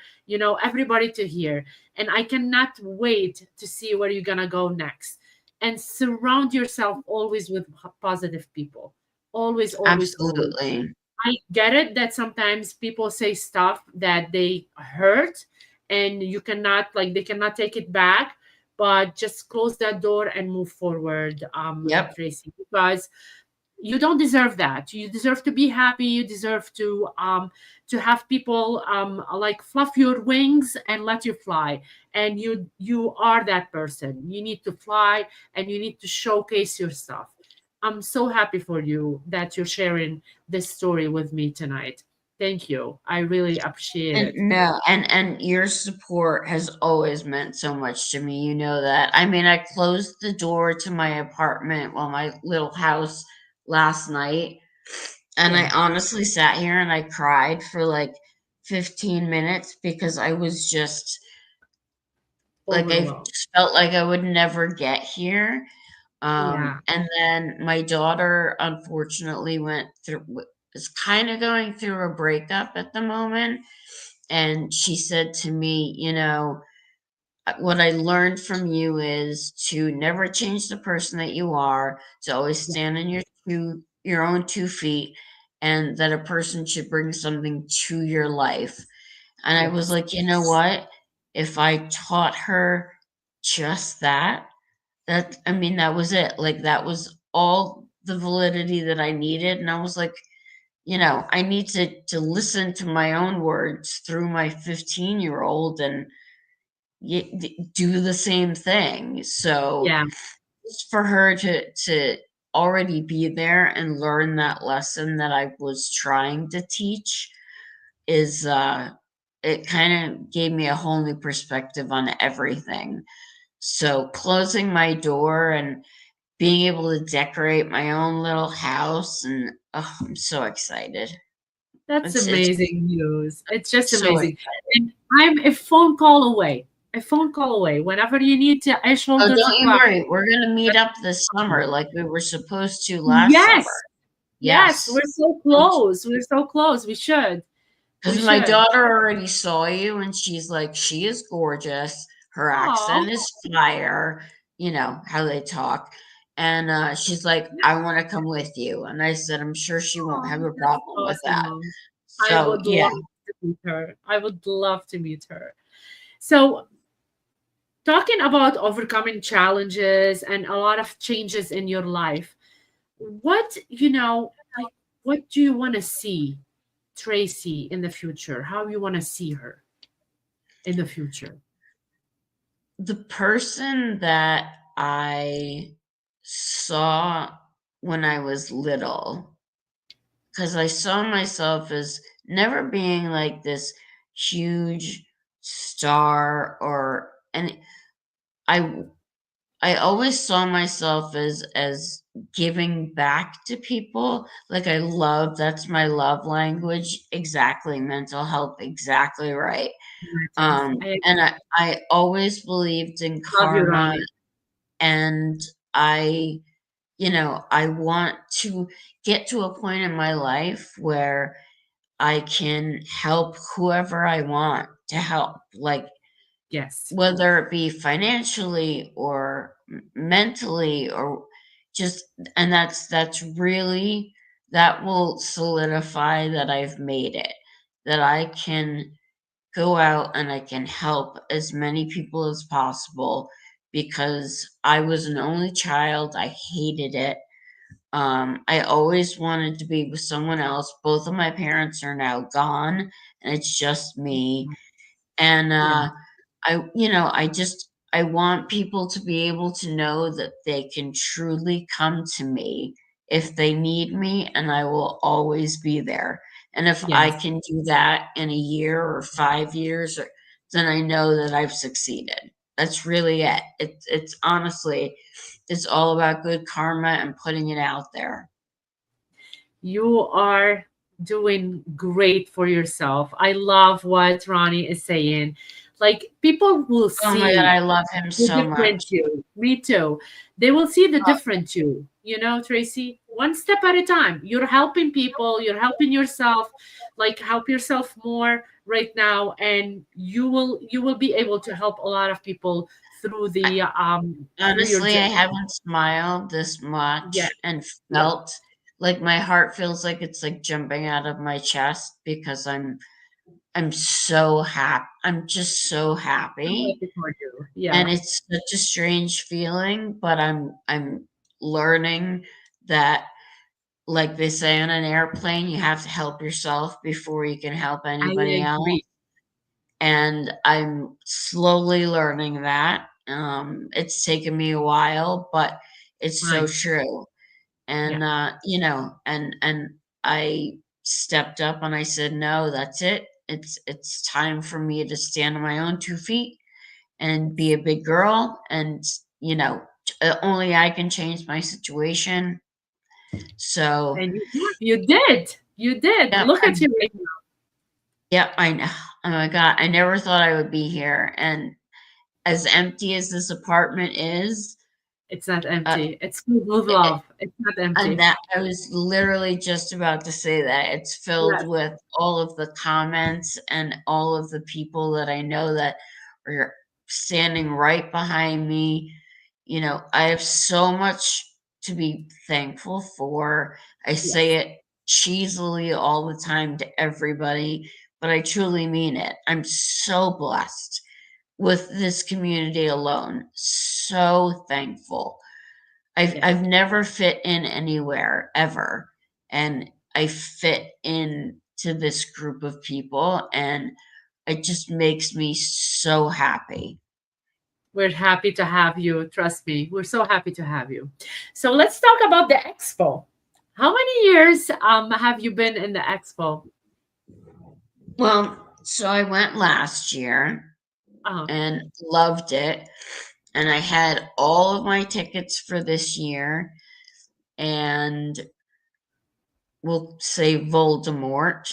everybody to hear. And I cannot wait to see where you're gonna go next. And surround yourself always with positive people, always, always, always. Absolutely. I get it that sometimes people say stuff that they hurt, and you cannot, like, they cannot take it back, but just close that door and move forward, Yep. Tracy, because you don't deserve that. You deserve to be happy. You deserve to have people like fluff your wings and let you fly. And you are that person. You need to fly, and you need to showcase your stuff. I'm so happy for you that you're sharing this story with me tonight. Thank you. I really appreciate And it. no, and your support has always meant so much to me. You know that. I mean, I closed the door to my apartment, well, my little house last night, and I Yeah. honestly sat here and I cried for like 15 minutes because I was just like I Overwhelmed. just felt like I would never get here. Yeah. And then my daughter unfortunately went through is kind of going through a breakup at the moment. And she said to me, what I learned from you is to never change the person that you are, to always Yeah. stand on your own 2 feet, and that a person should bring something to your life. And I was Yes. like, you know what? If I taught her just that, I mean, that was it. Like that was all the validity that I needed. And I was like, I need to listen to my own words through my 15-year-old and do the same thing. So Yeah. just for her to already be there and learn that lesson that I was trying to teach is it kind of gave me a whole new perspective on everything. So closing my door and being able to decorate my own little house, and oh, I'm so excited. That's It's amazing news. It's just so amazing. exciting. And I'm a phone call away. A phone call away. Whenever you need a Oh, shoulder to don't you cry. worry. We're gonna meet up this summer like we were supposed to last summer. Yes. Yes. Yes. We're so close. We're so close. We should. We Because my should. daughter already saw you and she's like, she is gorgeous. Her Oh, accent is fire, how they talk. And she's like, I want to come with you. And I said, I'm sure she won't have a that's problem with that. awesome. I So, would yeah. love to meet her. I would love to meet her. So, talking about overcoming challenges and a lot of changes in your life, like, what do you want to see Tracy in the future? How you want to see her in the future? The person that I saw when I was little, because I saw myself as never being like this huge star and I I always saw myself as giving back to people. Like that's my love language. Exactly, mental health, exactly right. Yes, I And I always believed in love your karma, eyes. and I, I want to get to a point in my life where I can help whoever I want to help. Like Yes, whether it be financially or mentally or just and that's really that will solidify that I've made it, that I can go out and I can help as many people as possible because I was an only child. I hated it. I always wanted to be with someone else. Both of my parents are now gone, and it's just me. And Yeah, I want people to be able to know that they can truly come to me if they need me, and I will always be there. And if I yes. can do that in a year or 5 years, then I know that I've succeeded. That's really it. It's honestly, it's all about good karma and putting it out there. You are doing great for yourself. I love what Ronnie is saying. Like, people will Oh my God, see I love him the so different much. you. Me too. They will see the different you. You know, Tracy, one step at a time. You're helping people, you're helping yourself, like help yourself more right now, and you will be able to help a lot of people through I, the through your honestly, I journey. haven't smiled this Yeah, much and yeah. felt like my heart feels like it's like jumping out of my chest because I'm so happy. I'm just so I'm happy. happy for you. And Yeah, it's such a strange feeling, but I'm learning that, like they say on an airplane, you have to help yourself before you can help I anybody else. agree. And I'm slowly learning that. It's taken me a while, but it's so Fine. true. Yeah. And and I stepped up and I said, "No, that's it. It's time for me to stand on my own 2 feet and be a big girl, and only I can change my situation." So, And you did. You did. yeah, Look at you right now. yeah, I know. Oh my God, I never thought I would be here, and as empty as this apartment is, It's not uh, empty. It's filled with it, love. It's not and empty. that I was literally just about to say that it's filled Yes. with all of the comments and all of the people that I know that are standing right behind me. I have so much to be thankful for. I say Yes. it cheesily all the time to everybody, but I truly mean it. I'm so blessed with this community alone. So thankful. I've Yes. I've never fit in anywhere ever, and I fit in to this group of people, and it just makes me so happy. We're happy to have you. Trust me. We're so happy to have you. So let's talk about the expo. How many years have you been in the expo? Well, so I went last year Uh, and loved it, and I had all of my tickets for this year, and we'll say Voldemort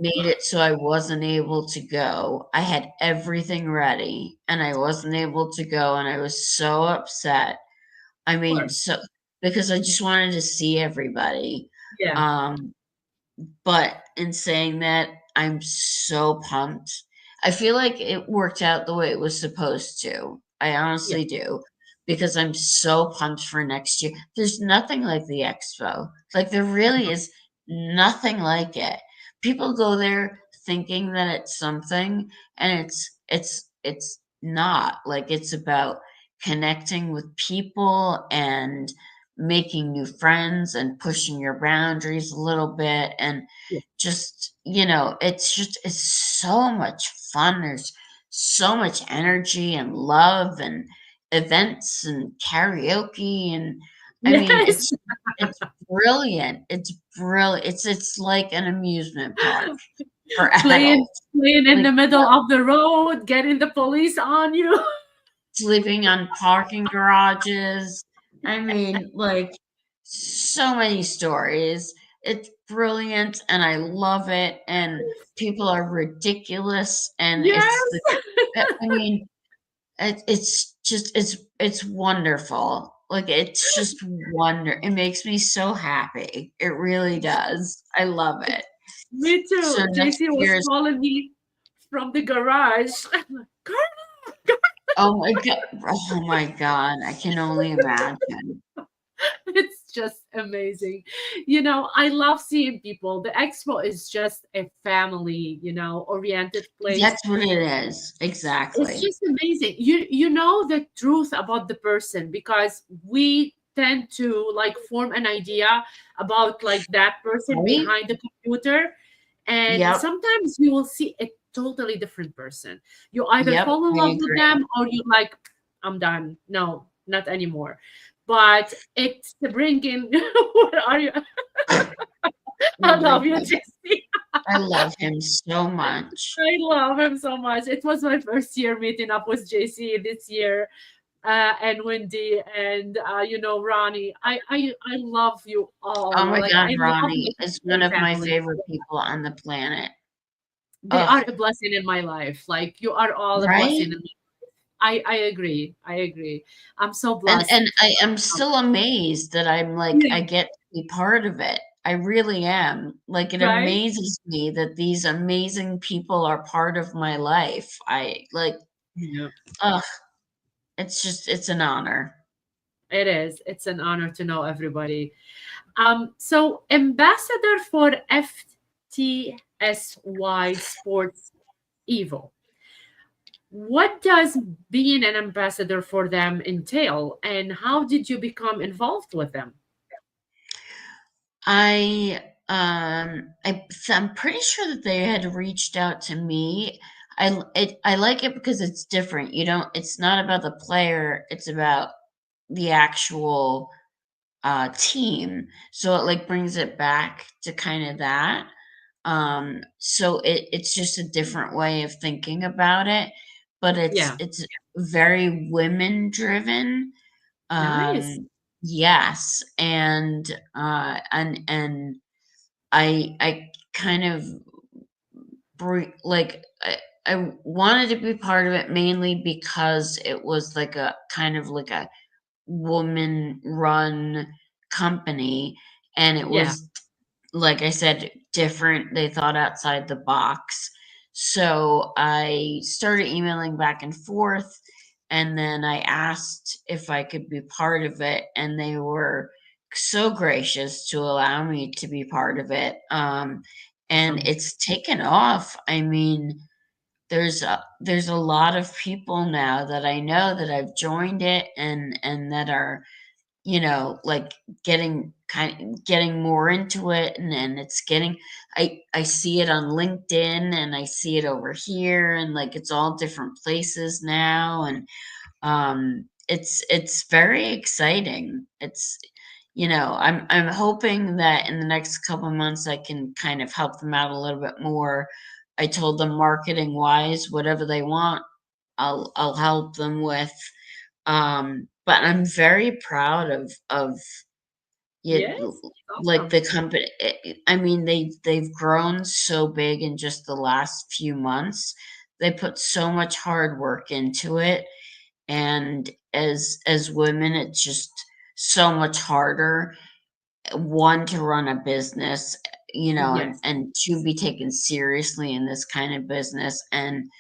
made it so I wasn't able to go. I had everything ready and I wasn't able to go, and I was so upset. I of mean, course. so because I just wanted to see everybody. Yeah. Um, but in saying that, I'm so pumped. I feel like it worked out the way it was supposed to. I Yeah. honestly do. Because I'm so pumped for next year. There's nothing like the expo. Like there really is nothing like it. People go there thinking that it's something, and it's not. Like it's about connecting with people and making new friends and pushing your boundaries a little bit, and Yeah. just it's so much fun. There's so much energy and love and events and karaoke, and I mean Yes. it's brilliant. It's brilliant. It's like an amusement park for playing adults. playing in Like the middle of the road, getting the police on you. sleeping on parking garages. I mean, like, so many stories. It's brilliant and I love it, and people are ridiculous, and Yes. I mean, it's just it's wonderful. Like it's just it makes me so happy. It really does. I love it. Me So too. next JC was year's calling me from the garage. I'm like, Carla, oh my god, I can only imagine. it's just amazing. I love seeing people. The expo is just a family, oriented place. That's what it is. It's Exactly. just amazing. You know the truth about the person because we tend to like form an idea about like that person Right? behind the computer, and Yep. sometimes you will see a totally different person. You either Yep. fall in I love with agree. them or you like, I'm done, no, not anymore. But it's bringing where are you? I Oh my love you, God. Jesse. I love him so much. I love him so much. It was my first year meeting up with JC this year, and Wendy, and Ronnie. I love you Oh all. my Like God, I love Ronnie my is one whole of my family. favorite people on the planet. They Oh, are a blessing in my life. Like you are all a blessing right? in my I agree. I agree. I'm so And blessed. I am Um, still amazed that I'm like yeah, I get to be part of it. I really am. Like it right? amazes me that these amazing people are part of my life. I like, Yeah. ugh, it's an honor. It is. It's an honor to know everybody. So ambassador for FTSY Sports Evo. What does being an ambassador for them entail, and how did you become involved with them? I'm pretty sure that they had reached out to me. I like it because it's different. You don't it's not about the player, it's about the actual team. So it like brings it back to kind of that. So it's just a different way of thinking about it, but Yeah, it's very women driven. nice. Yes, and I kind of like I wanted to be part of it mainly because it was like a kind of like a woman run company, and it Yeah, was, like I said, different. They thought outside the box. So I started emailing back and forth, and then I asked if I could be part of it, and they were so gracious to allow me to be part of it. And awesome. it's taken off. I mean, there's a lot of people now that I know that I've joined it and that are, like getting more into it, and it's getting I see it on LinkedIn, and I see it over here, and like it's all different places now, and it's very exciting. I'm hoping that in the next couple months I can kind of help them out a little bit more. I told them marketing wise, whatever they want, I'll help them with. But I'm very proud of it, Yes, like awesome. the company. I mean, they've grown so big in just the last few months. They put so much hard work into it, and as women, it's just so much harder. One, to run a business, and Yes, to be taken seriously in this kind of business, and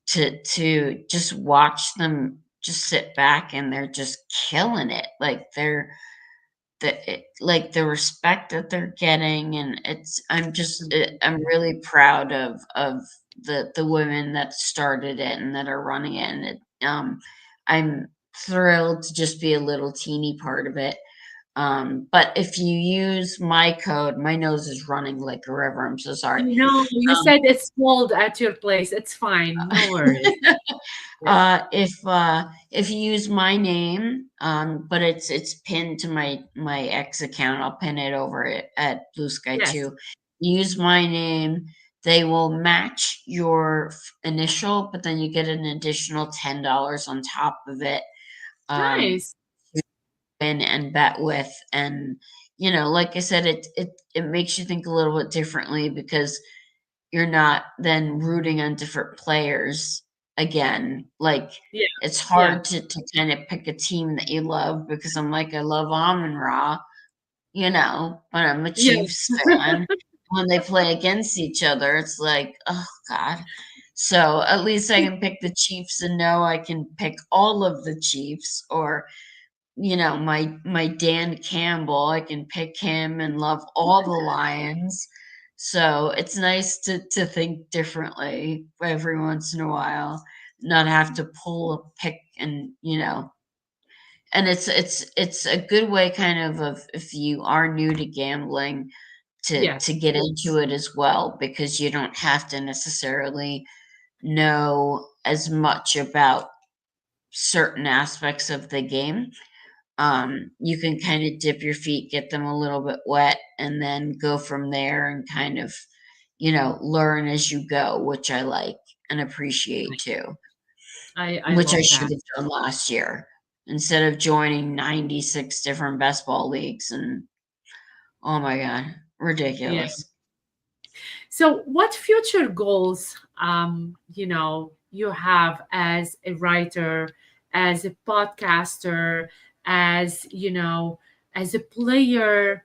to just watch them just sit back and they're just killing it. Like like the respect that they're getting, and I'm really proud of the women that started it and that are running it, and I'm thrilled to just be a little teeny part of it. But if you use my code, my nose is running like a river. I'm so sorry. no, you Um, said it's cold at your place. It's fine. No worries. Yeah. if you use my name, but it's pinned to my X account, I'll pin it over it at Blue Sky Yes. too. Use my name, they will match your initial, but then you get an additional $10 on top of it. Um, Nice. to win and bet with, and like I said, it makes you think a little bit differently because you're not then rooting on different players again. Like, Yeah. it's Yeah. hard to kind of pick a team that you love because I'm like, I love Amon Ra, but I'm a Yes. Chiefs fan. When they play against each other, it's like, oh God. So at least I can pick the Chiefs and know I can pick all of the Chiefs, or my Dan Campbell, I can pick him and love all the Lions. So it's nice to think differently every once in a while, not have to pull a pick and and it's a good way kind of if you are new to gambling to Yes, get into it as well, because you don't have to necessarily know as much about certain aspects of the game. You can kind of dip your feet, get them a little bit wet, and then go from there and kind of, learn as you go, which I like and appreciate too, I which I love should that. have done last year instead of joining 96 different best ball leagues. And oh my God, Yeah. ridiculous. So, what future goals, you have as a writer, as a podcaster, as as a player?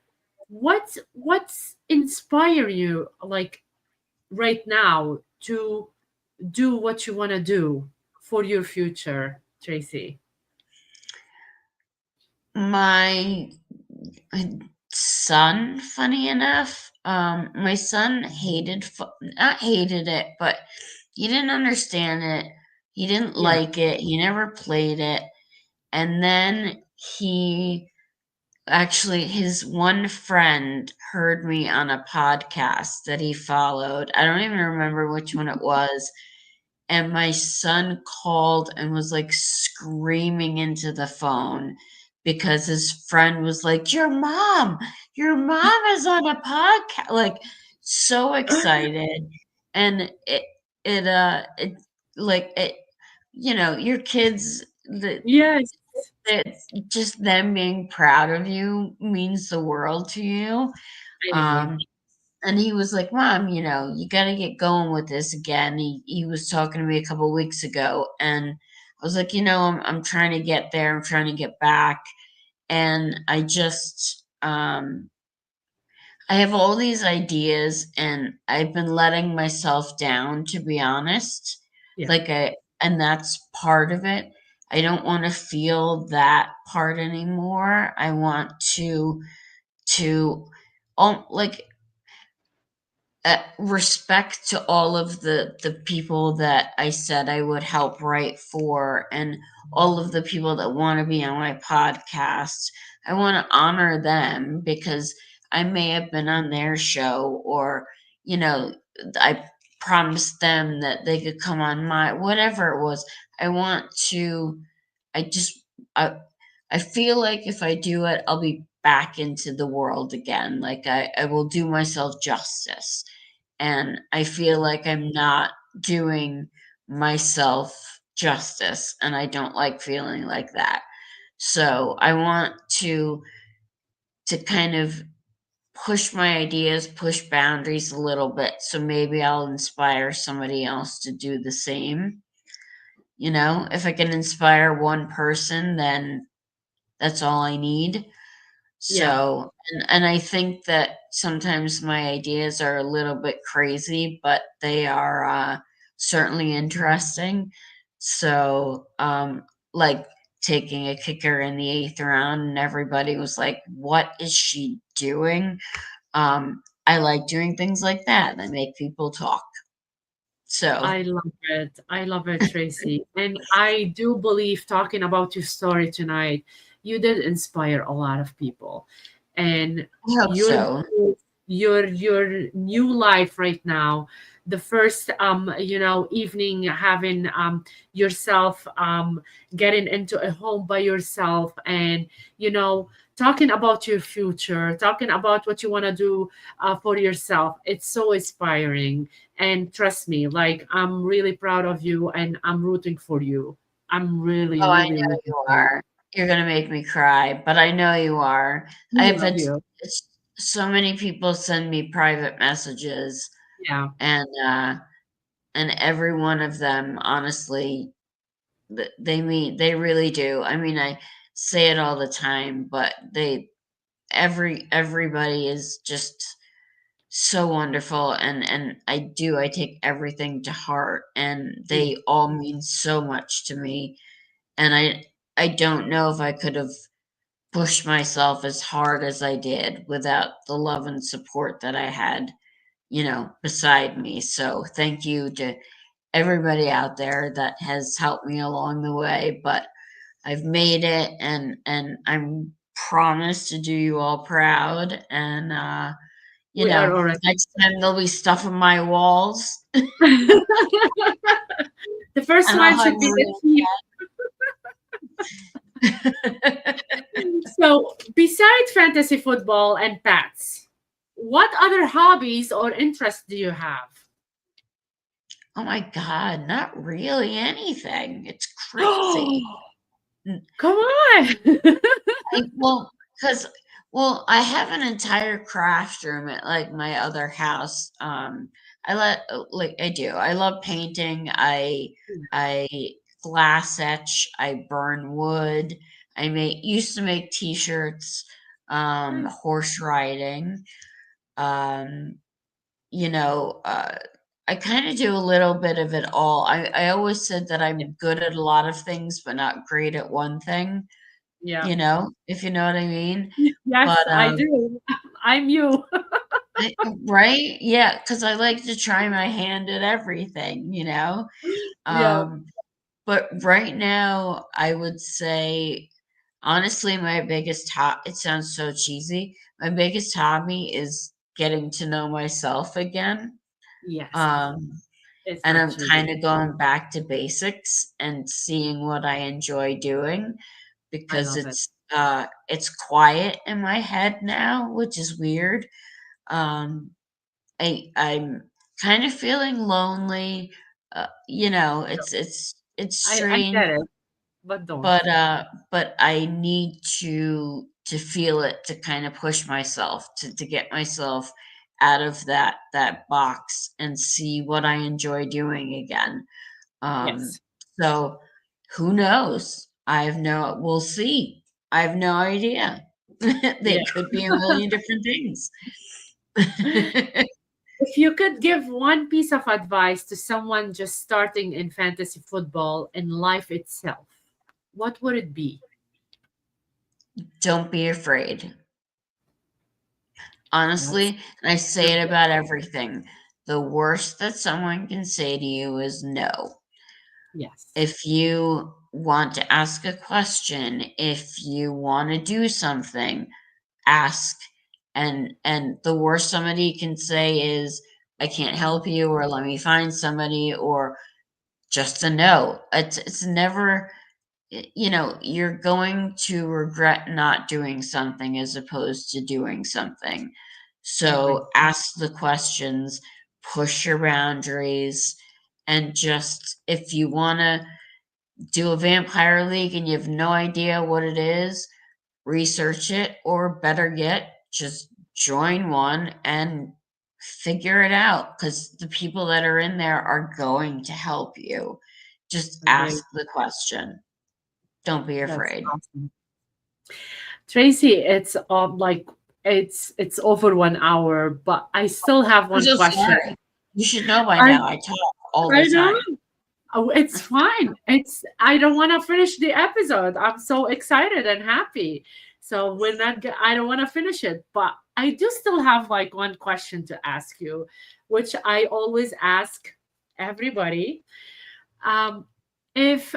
What's inspire you like right now to do what you want to do for your future, Tracy? My son, funny enough, my son not hated it, but he didn't understand it. He didn't Yeah, like it. He never played it. And then he actually, his one friend heard me on a podcast that he followed. I don't even remember which one it was. And my son called and was like screaming into the phone because his friend was like, your mom is on a podcast, like so excited. And it like it, your kids, yes, it's just them being proud of you means the world to you. I agree. Um, and he was like, "Mom, you gotta get going with this again." He was talking to me a couple weeks ago, and I was like, I'm trying to get there. I'm trying to get back, and I have all these ideas, and I've been letting myself down, to be honest. Yeah, Like and that's part of it. I don't want to feel that part anymore. I want to, like, respect to all of the people that I said I would help write for, and all of the people that want to be on my podcast. I want to honor them because I may have been on their show, or you know I promised them that they could come on my, whatever it was. I want to I just I I feel like if I do it, I'll be back into the world again. Like I will do myself justice. And I feel like I'm not doing myself justice, and I don't like feeling like that. So I want to kind of push my ideas, push boundaries a little bit, so maybe I'll inspire somebody else to do the same. If I can inspire one person, then that's all I need. yeah. So, and I think that sometimes my ideas are a little bit crazy, but they are certainly interesting. So, like taking a kicker in the eighth round, and everybody was like, "What is she doing?" I like doing things like that make people talk. So, I love it. I love it, Tracy. And I do believe talking about your story tonight, you did inspire a lot of people. And I hope your so. your new life right now, the first evening having yourself getting into a home by yourself, and talking about your future, talking about what you want to do for yourself. It's so inspiring. And trust me, like, I'm really proud of you and I'm rooting for you. I'm really, Oh, I really know rooting you for you. are. You're gonna make me cry, but I know you are. I I've love had you. so many people send me private messages, Yeah. and every one of them, honestly, they really do. I mean, I say it all the time, but everybody is just so wonderful, and I take everything to heart, and Yeah. they all mean so much to me. And I don't know if I could have pushed myself as hard as I did without the love and support that I had, beside me. So thank you to everybody out there that has helped me along the way. But I've made it, and I'm promised to do you all proud. And you We are know, already. next time there'll be stuff on my walls, The first and I'll one have should be the a sheep. real. So, besides fantasy football and pets, what other hobbies or interests do you have? Oh my God, not really anything. It's crazy. Oh, N- come on. well, because I have an entire craft room at like my other house. I do. I love painting. I glass etch. I burn wood. I make used to make t-shirts. Nice. Horse riding. Um, you know, I kind of do a little bit of it all. I always said that Yeah. I'm good at a lot of things, but not great at one thing, Yeah. if you know what I mean. Yes, But I do. I'm you. right, yeah, because I like to try my hand at everything. Yeah. Um, but right now, I would say, honestly, my biggest it sounds so cheesy. My biggest hobby is getting to know myself again. Yes. Um, It's and not I'm cheesy. kind of going back to basics and seeing what I enjoy doing I because love it. it's quiet in my head now, which is weird. Um, I'm kind of feeling lonely. It's I strange, get it, but don't. but I need to feel it to kind of push myself to get myself out of that box and see what I enjoy doing again. Um, Yes. so who knows? We'll see. I have no idea. Yeah. They could be a million different things. If you could give one piece of advice to someone just starting in fantasy football and life itself, what would it be? Don't be afraid. That's Honestly, and I say good. it about everything. The worst that someone can say to you is no. Yes. If you want to ask a question, if you want to do something, ask. And the worst somebody can say is, I can't help you, or let me find somebody, or just a no. It's never, you're going to regret not doing something as opposed to doing something. Agree. So ask the questions, push your boundaries, and just if you want to do a vampire league and you have no idea what it is, research it, or better yet, just join one and figure it out because the people that are in there are going to help you. Just Agree. ask the question. Don't be That's afraid. awesome. Tracy, it's like it's over 1 hour, but I still have I'm one so question. sorry. You should know by I now I talk all the I know. time. Oh, it's fine. It's I don't want to finish the episode. I'm so excited and happy. So we're not. I don't want to finish it, but I do still have like one question to ask you, which I always ask everybody. Um, if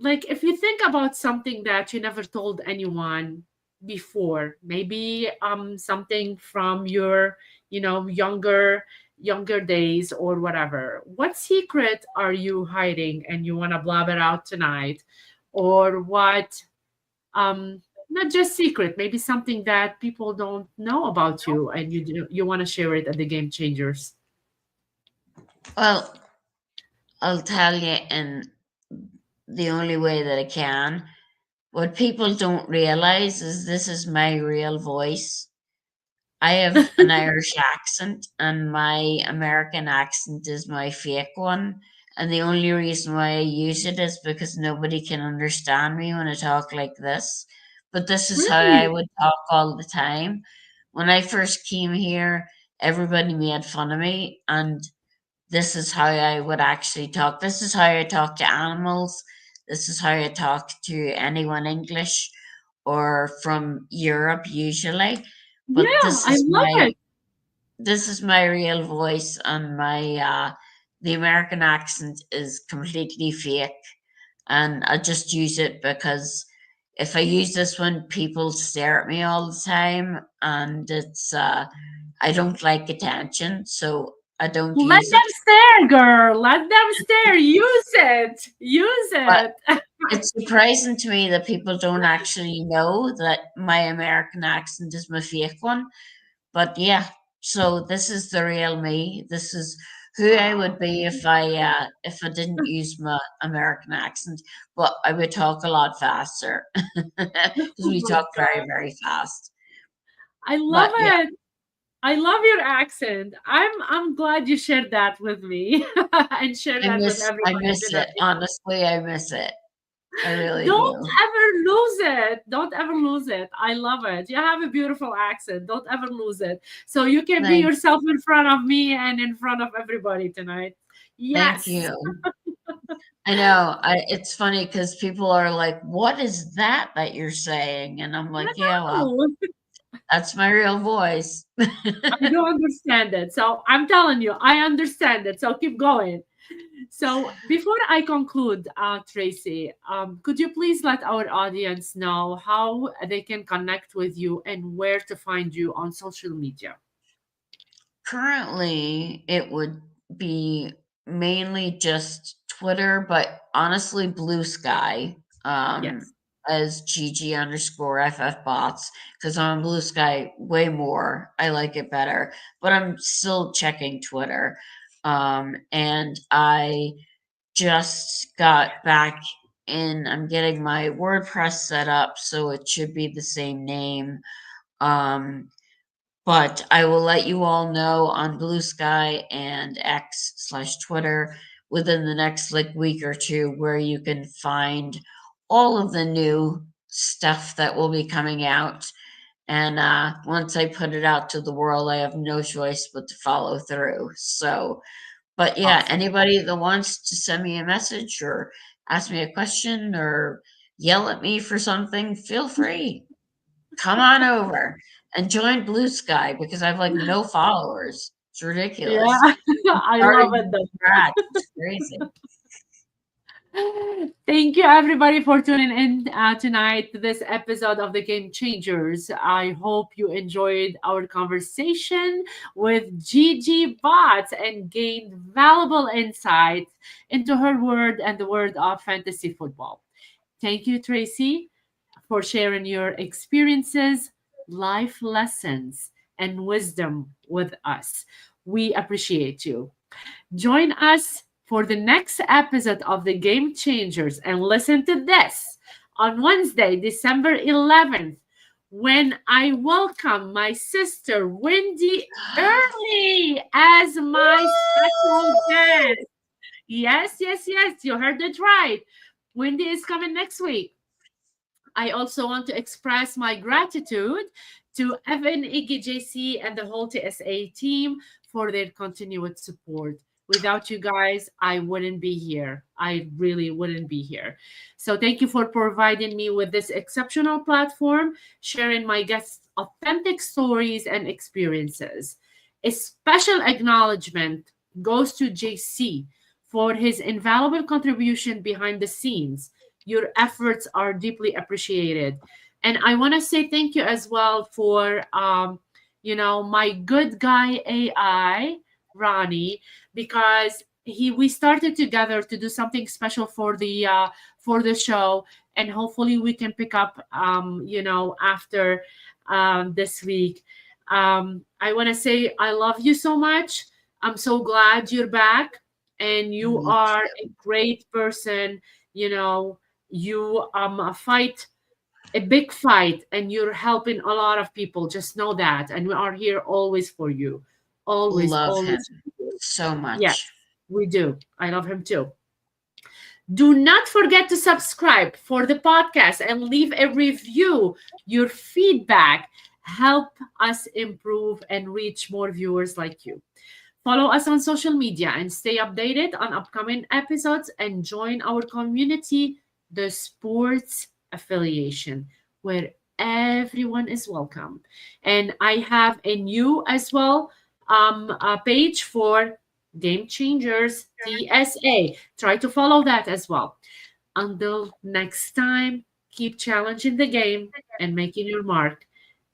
if you think about something that you never told anyone before, maybe something from your younger days or whatever, what secret are you hiding and you want to blab it out tonight? Or what, not just secret, maybe something that people don't know about you and you want to share it at the Game Changers. Well, I'll tell you in the only way that I can. What people don't realize is this is my real voice. I have an Irish accent, and my American accent is my fake one. And the only reason why I use it is because nobody can understand me when I talk like this. But this is how I Really? would talk all the time. When I first came here, everybody made fun of me, and this is how I would actually talk. This is how I talk to animals. This is how I talk to anyone English or from Europe usually. But Yeah, I love it. this is my real voice, and my the American accent is completely fake. and I just use it because if I use this one, people stare at me all the time, and I don't like attention, so I don't Let use it. them stare, girl. Let them stare. Use it. Use But it. it's surprising to me that people don't actually know that my American accent is my fake one. But yeah, so this is the real me. This is who I would be if I didn't use my American accent, but I would talk a lot faster because Oh we my talk very, God. very fast. I love But yeah, it. I love your accent. I'm glad you shared that with me and share that with I everybody miss it. tonight. Honestly, I miss it. I really Don't do. ever lose it. Don't ever lose it. I love it. You have a beautiful accent. Don't ever lose it. So you can be Thank, yourself in front of me and in front of everybody tonight. thank Yes. you. I know. It's funny because people are like, "What is that that you're saying?" And I'm like, "Yeah, well, No, that's my real voice." I don't understand it. So I'm telling you, I understand it. So keep going. So before I conclude, Tracy, could you please let our audience know how they can connect with you and where to find you on social media? Currently, it would be mainly just Twitter, but honestly, Blue Sky, Yes. as GG underscore FF bots, because on Blue Sky way more. I like it better, but I'm still checking Twitter. And I just got back in, I'm getting my WordPress set up, so it should be the same name. Um, but I will let you all know on Blue Sky and X/Twitter within the next like week or two where you can find all of the new stuff that will be coming out. And once I put it out to the world, I have no choice but to follow through. So, but yeah, Awesome. anybody that wants to send me a message or ask me a question or yell at me for something, feel free. Come on over and join Blue Sky because I have like no followers. It's Yeah, ridiculous. I'm I love starting it from though. scratch. It's crazy. Thank you, everybody, for tuning in tonight to this episode of the Game Changers. I hope you enjoyed our conversation with Gigi Bots and gained valuable insights into her world and the world of fantasy football. Thank you, Tracy, for sharing your experiences, life lessons, and wisdom with us. We appreciate you. Join us for the next episode of the Game Changers and listen to this on Wednesday, December 11th, when I welcome my sister Wendy Early as my special guest. Yes, yes, yes, you heard it right. Wendy is coming next week. I also want to express my gratitude to Evan, Iggy, JC, and the whole TSA team for their continued support. Without you guys, I wouldn't be here. I really wouldn't be here. So thank you for providing me with this exceptional platform, sharing my guests' authentic stories and experiences. A special acknowledgement goes to JC for his invaluable contribution behind the scenes. Your efforts are deeply appreciated. And I want to say thank you as well for my good guy AI, Ronnie, because he we started together to do something special for the show, and hopefully we can pick up after this week. I want to say I love you so much. I'm so glad you're back, and you Me are too. a great person. You know, you fight a big fight and you're helping a lot of people. Just know that, and we are here always for you. Always, Love always him for you. so Yes, much. we do. I love him too. Do not forget to subscribe for the podcast and leave a review. Your feedback help us improve and reach more viewers like you. Follow us on social media and stay updated on upcoming episodes, and join our community, the Sports Affiliation, where everyone is welcome. And I have a new as well a page for Game Changers TSA. Try to follow that as well. Until next time, keep challenging the game and making your mark.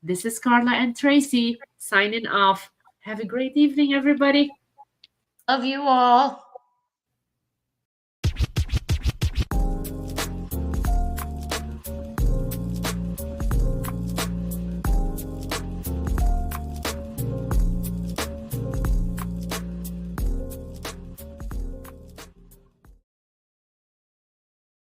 This is Carla and Tracy signing off. Have a great evening, everybody. Love you all.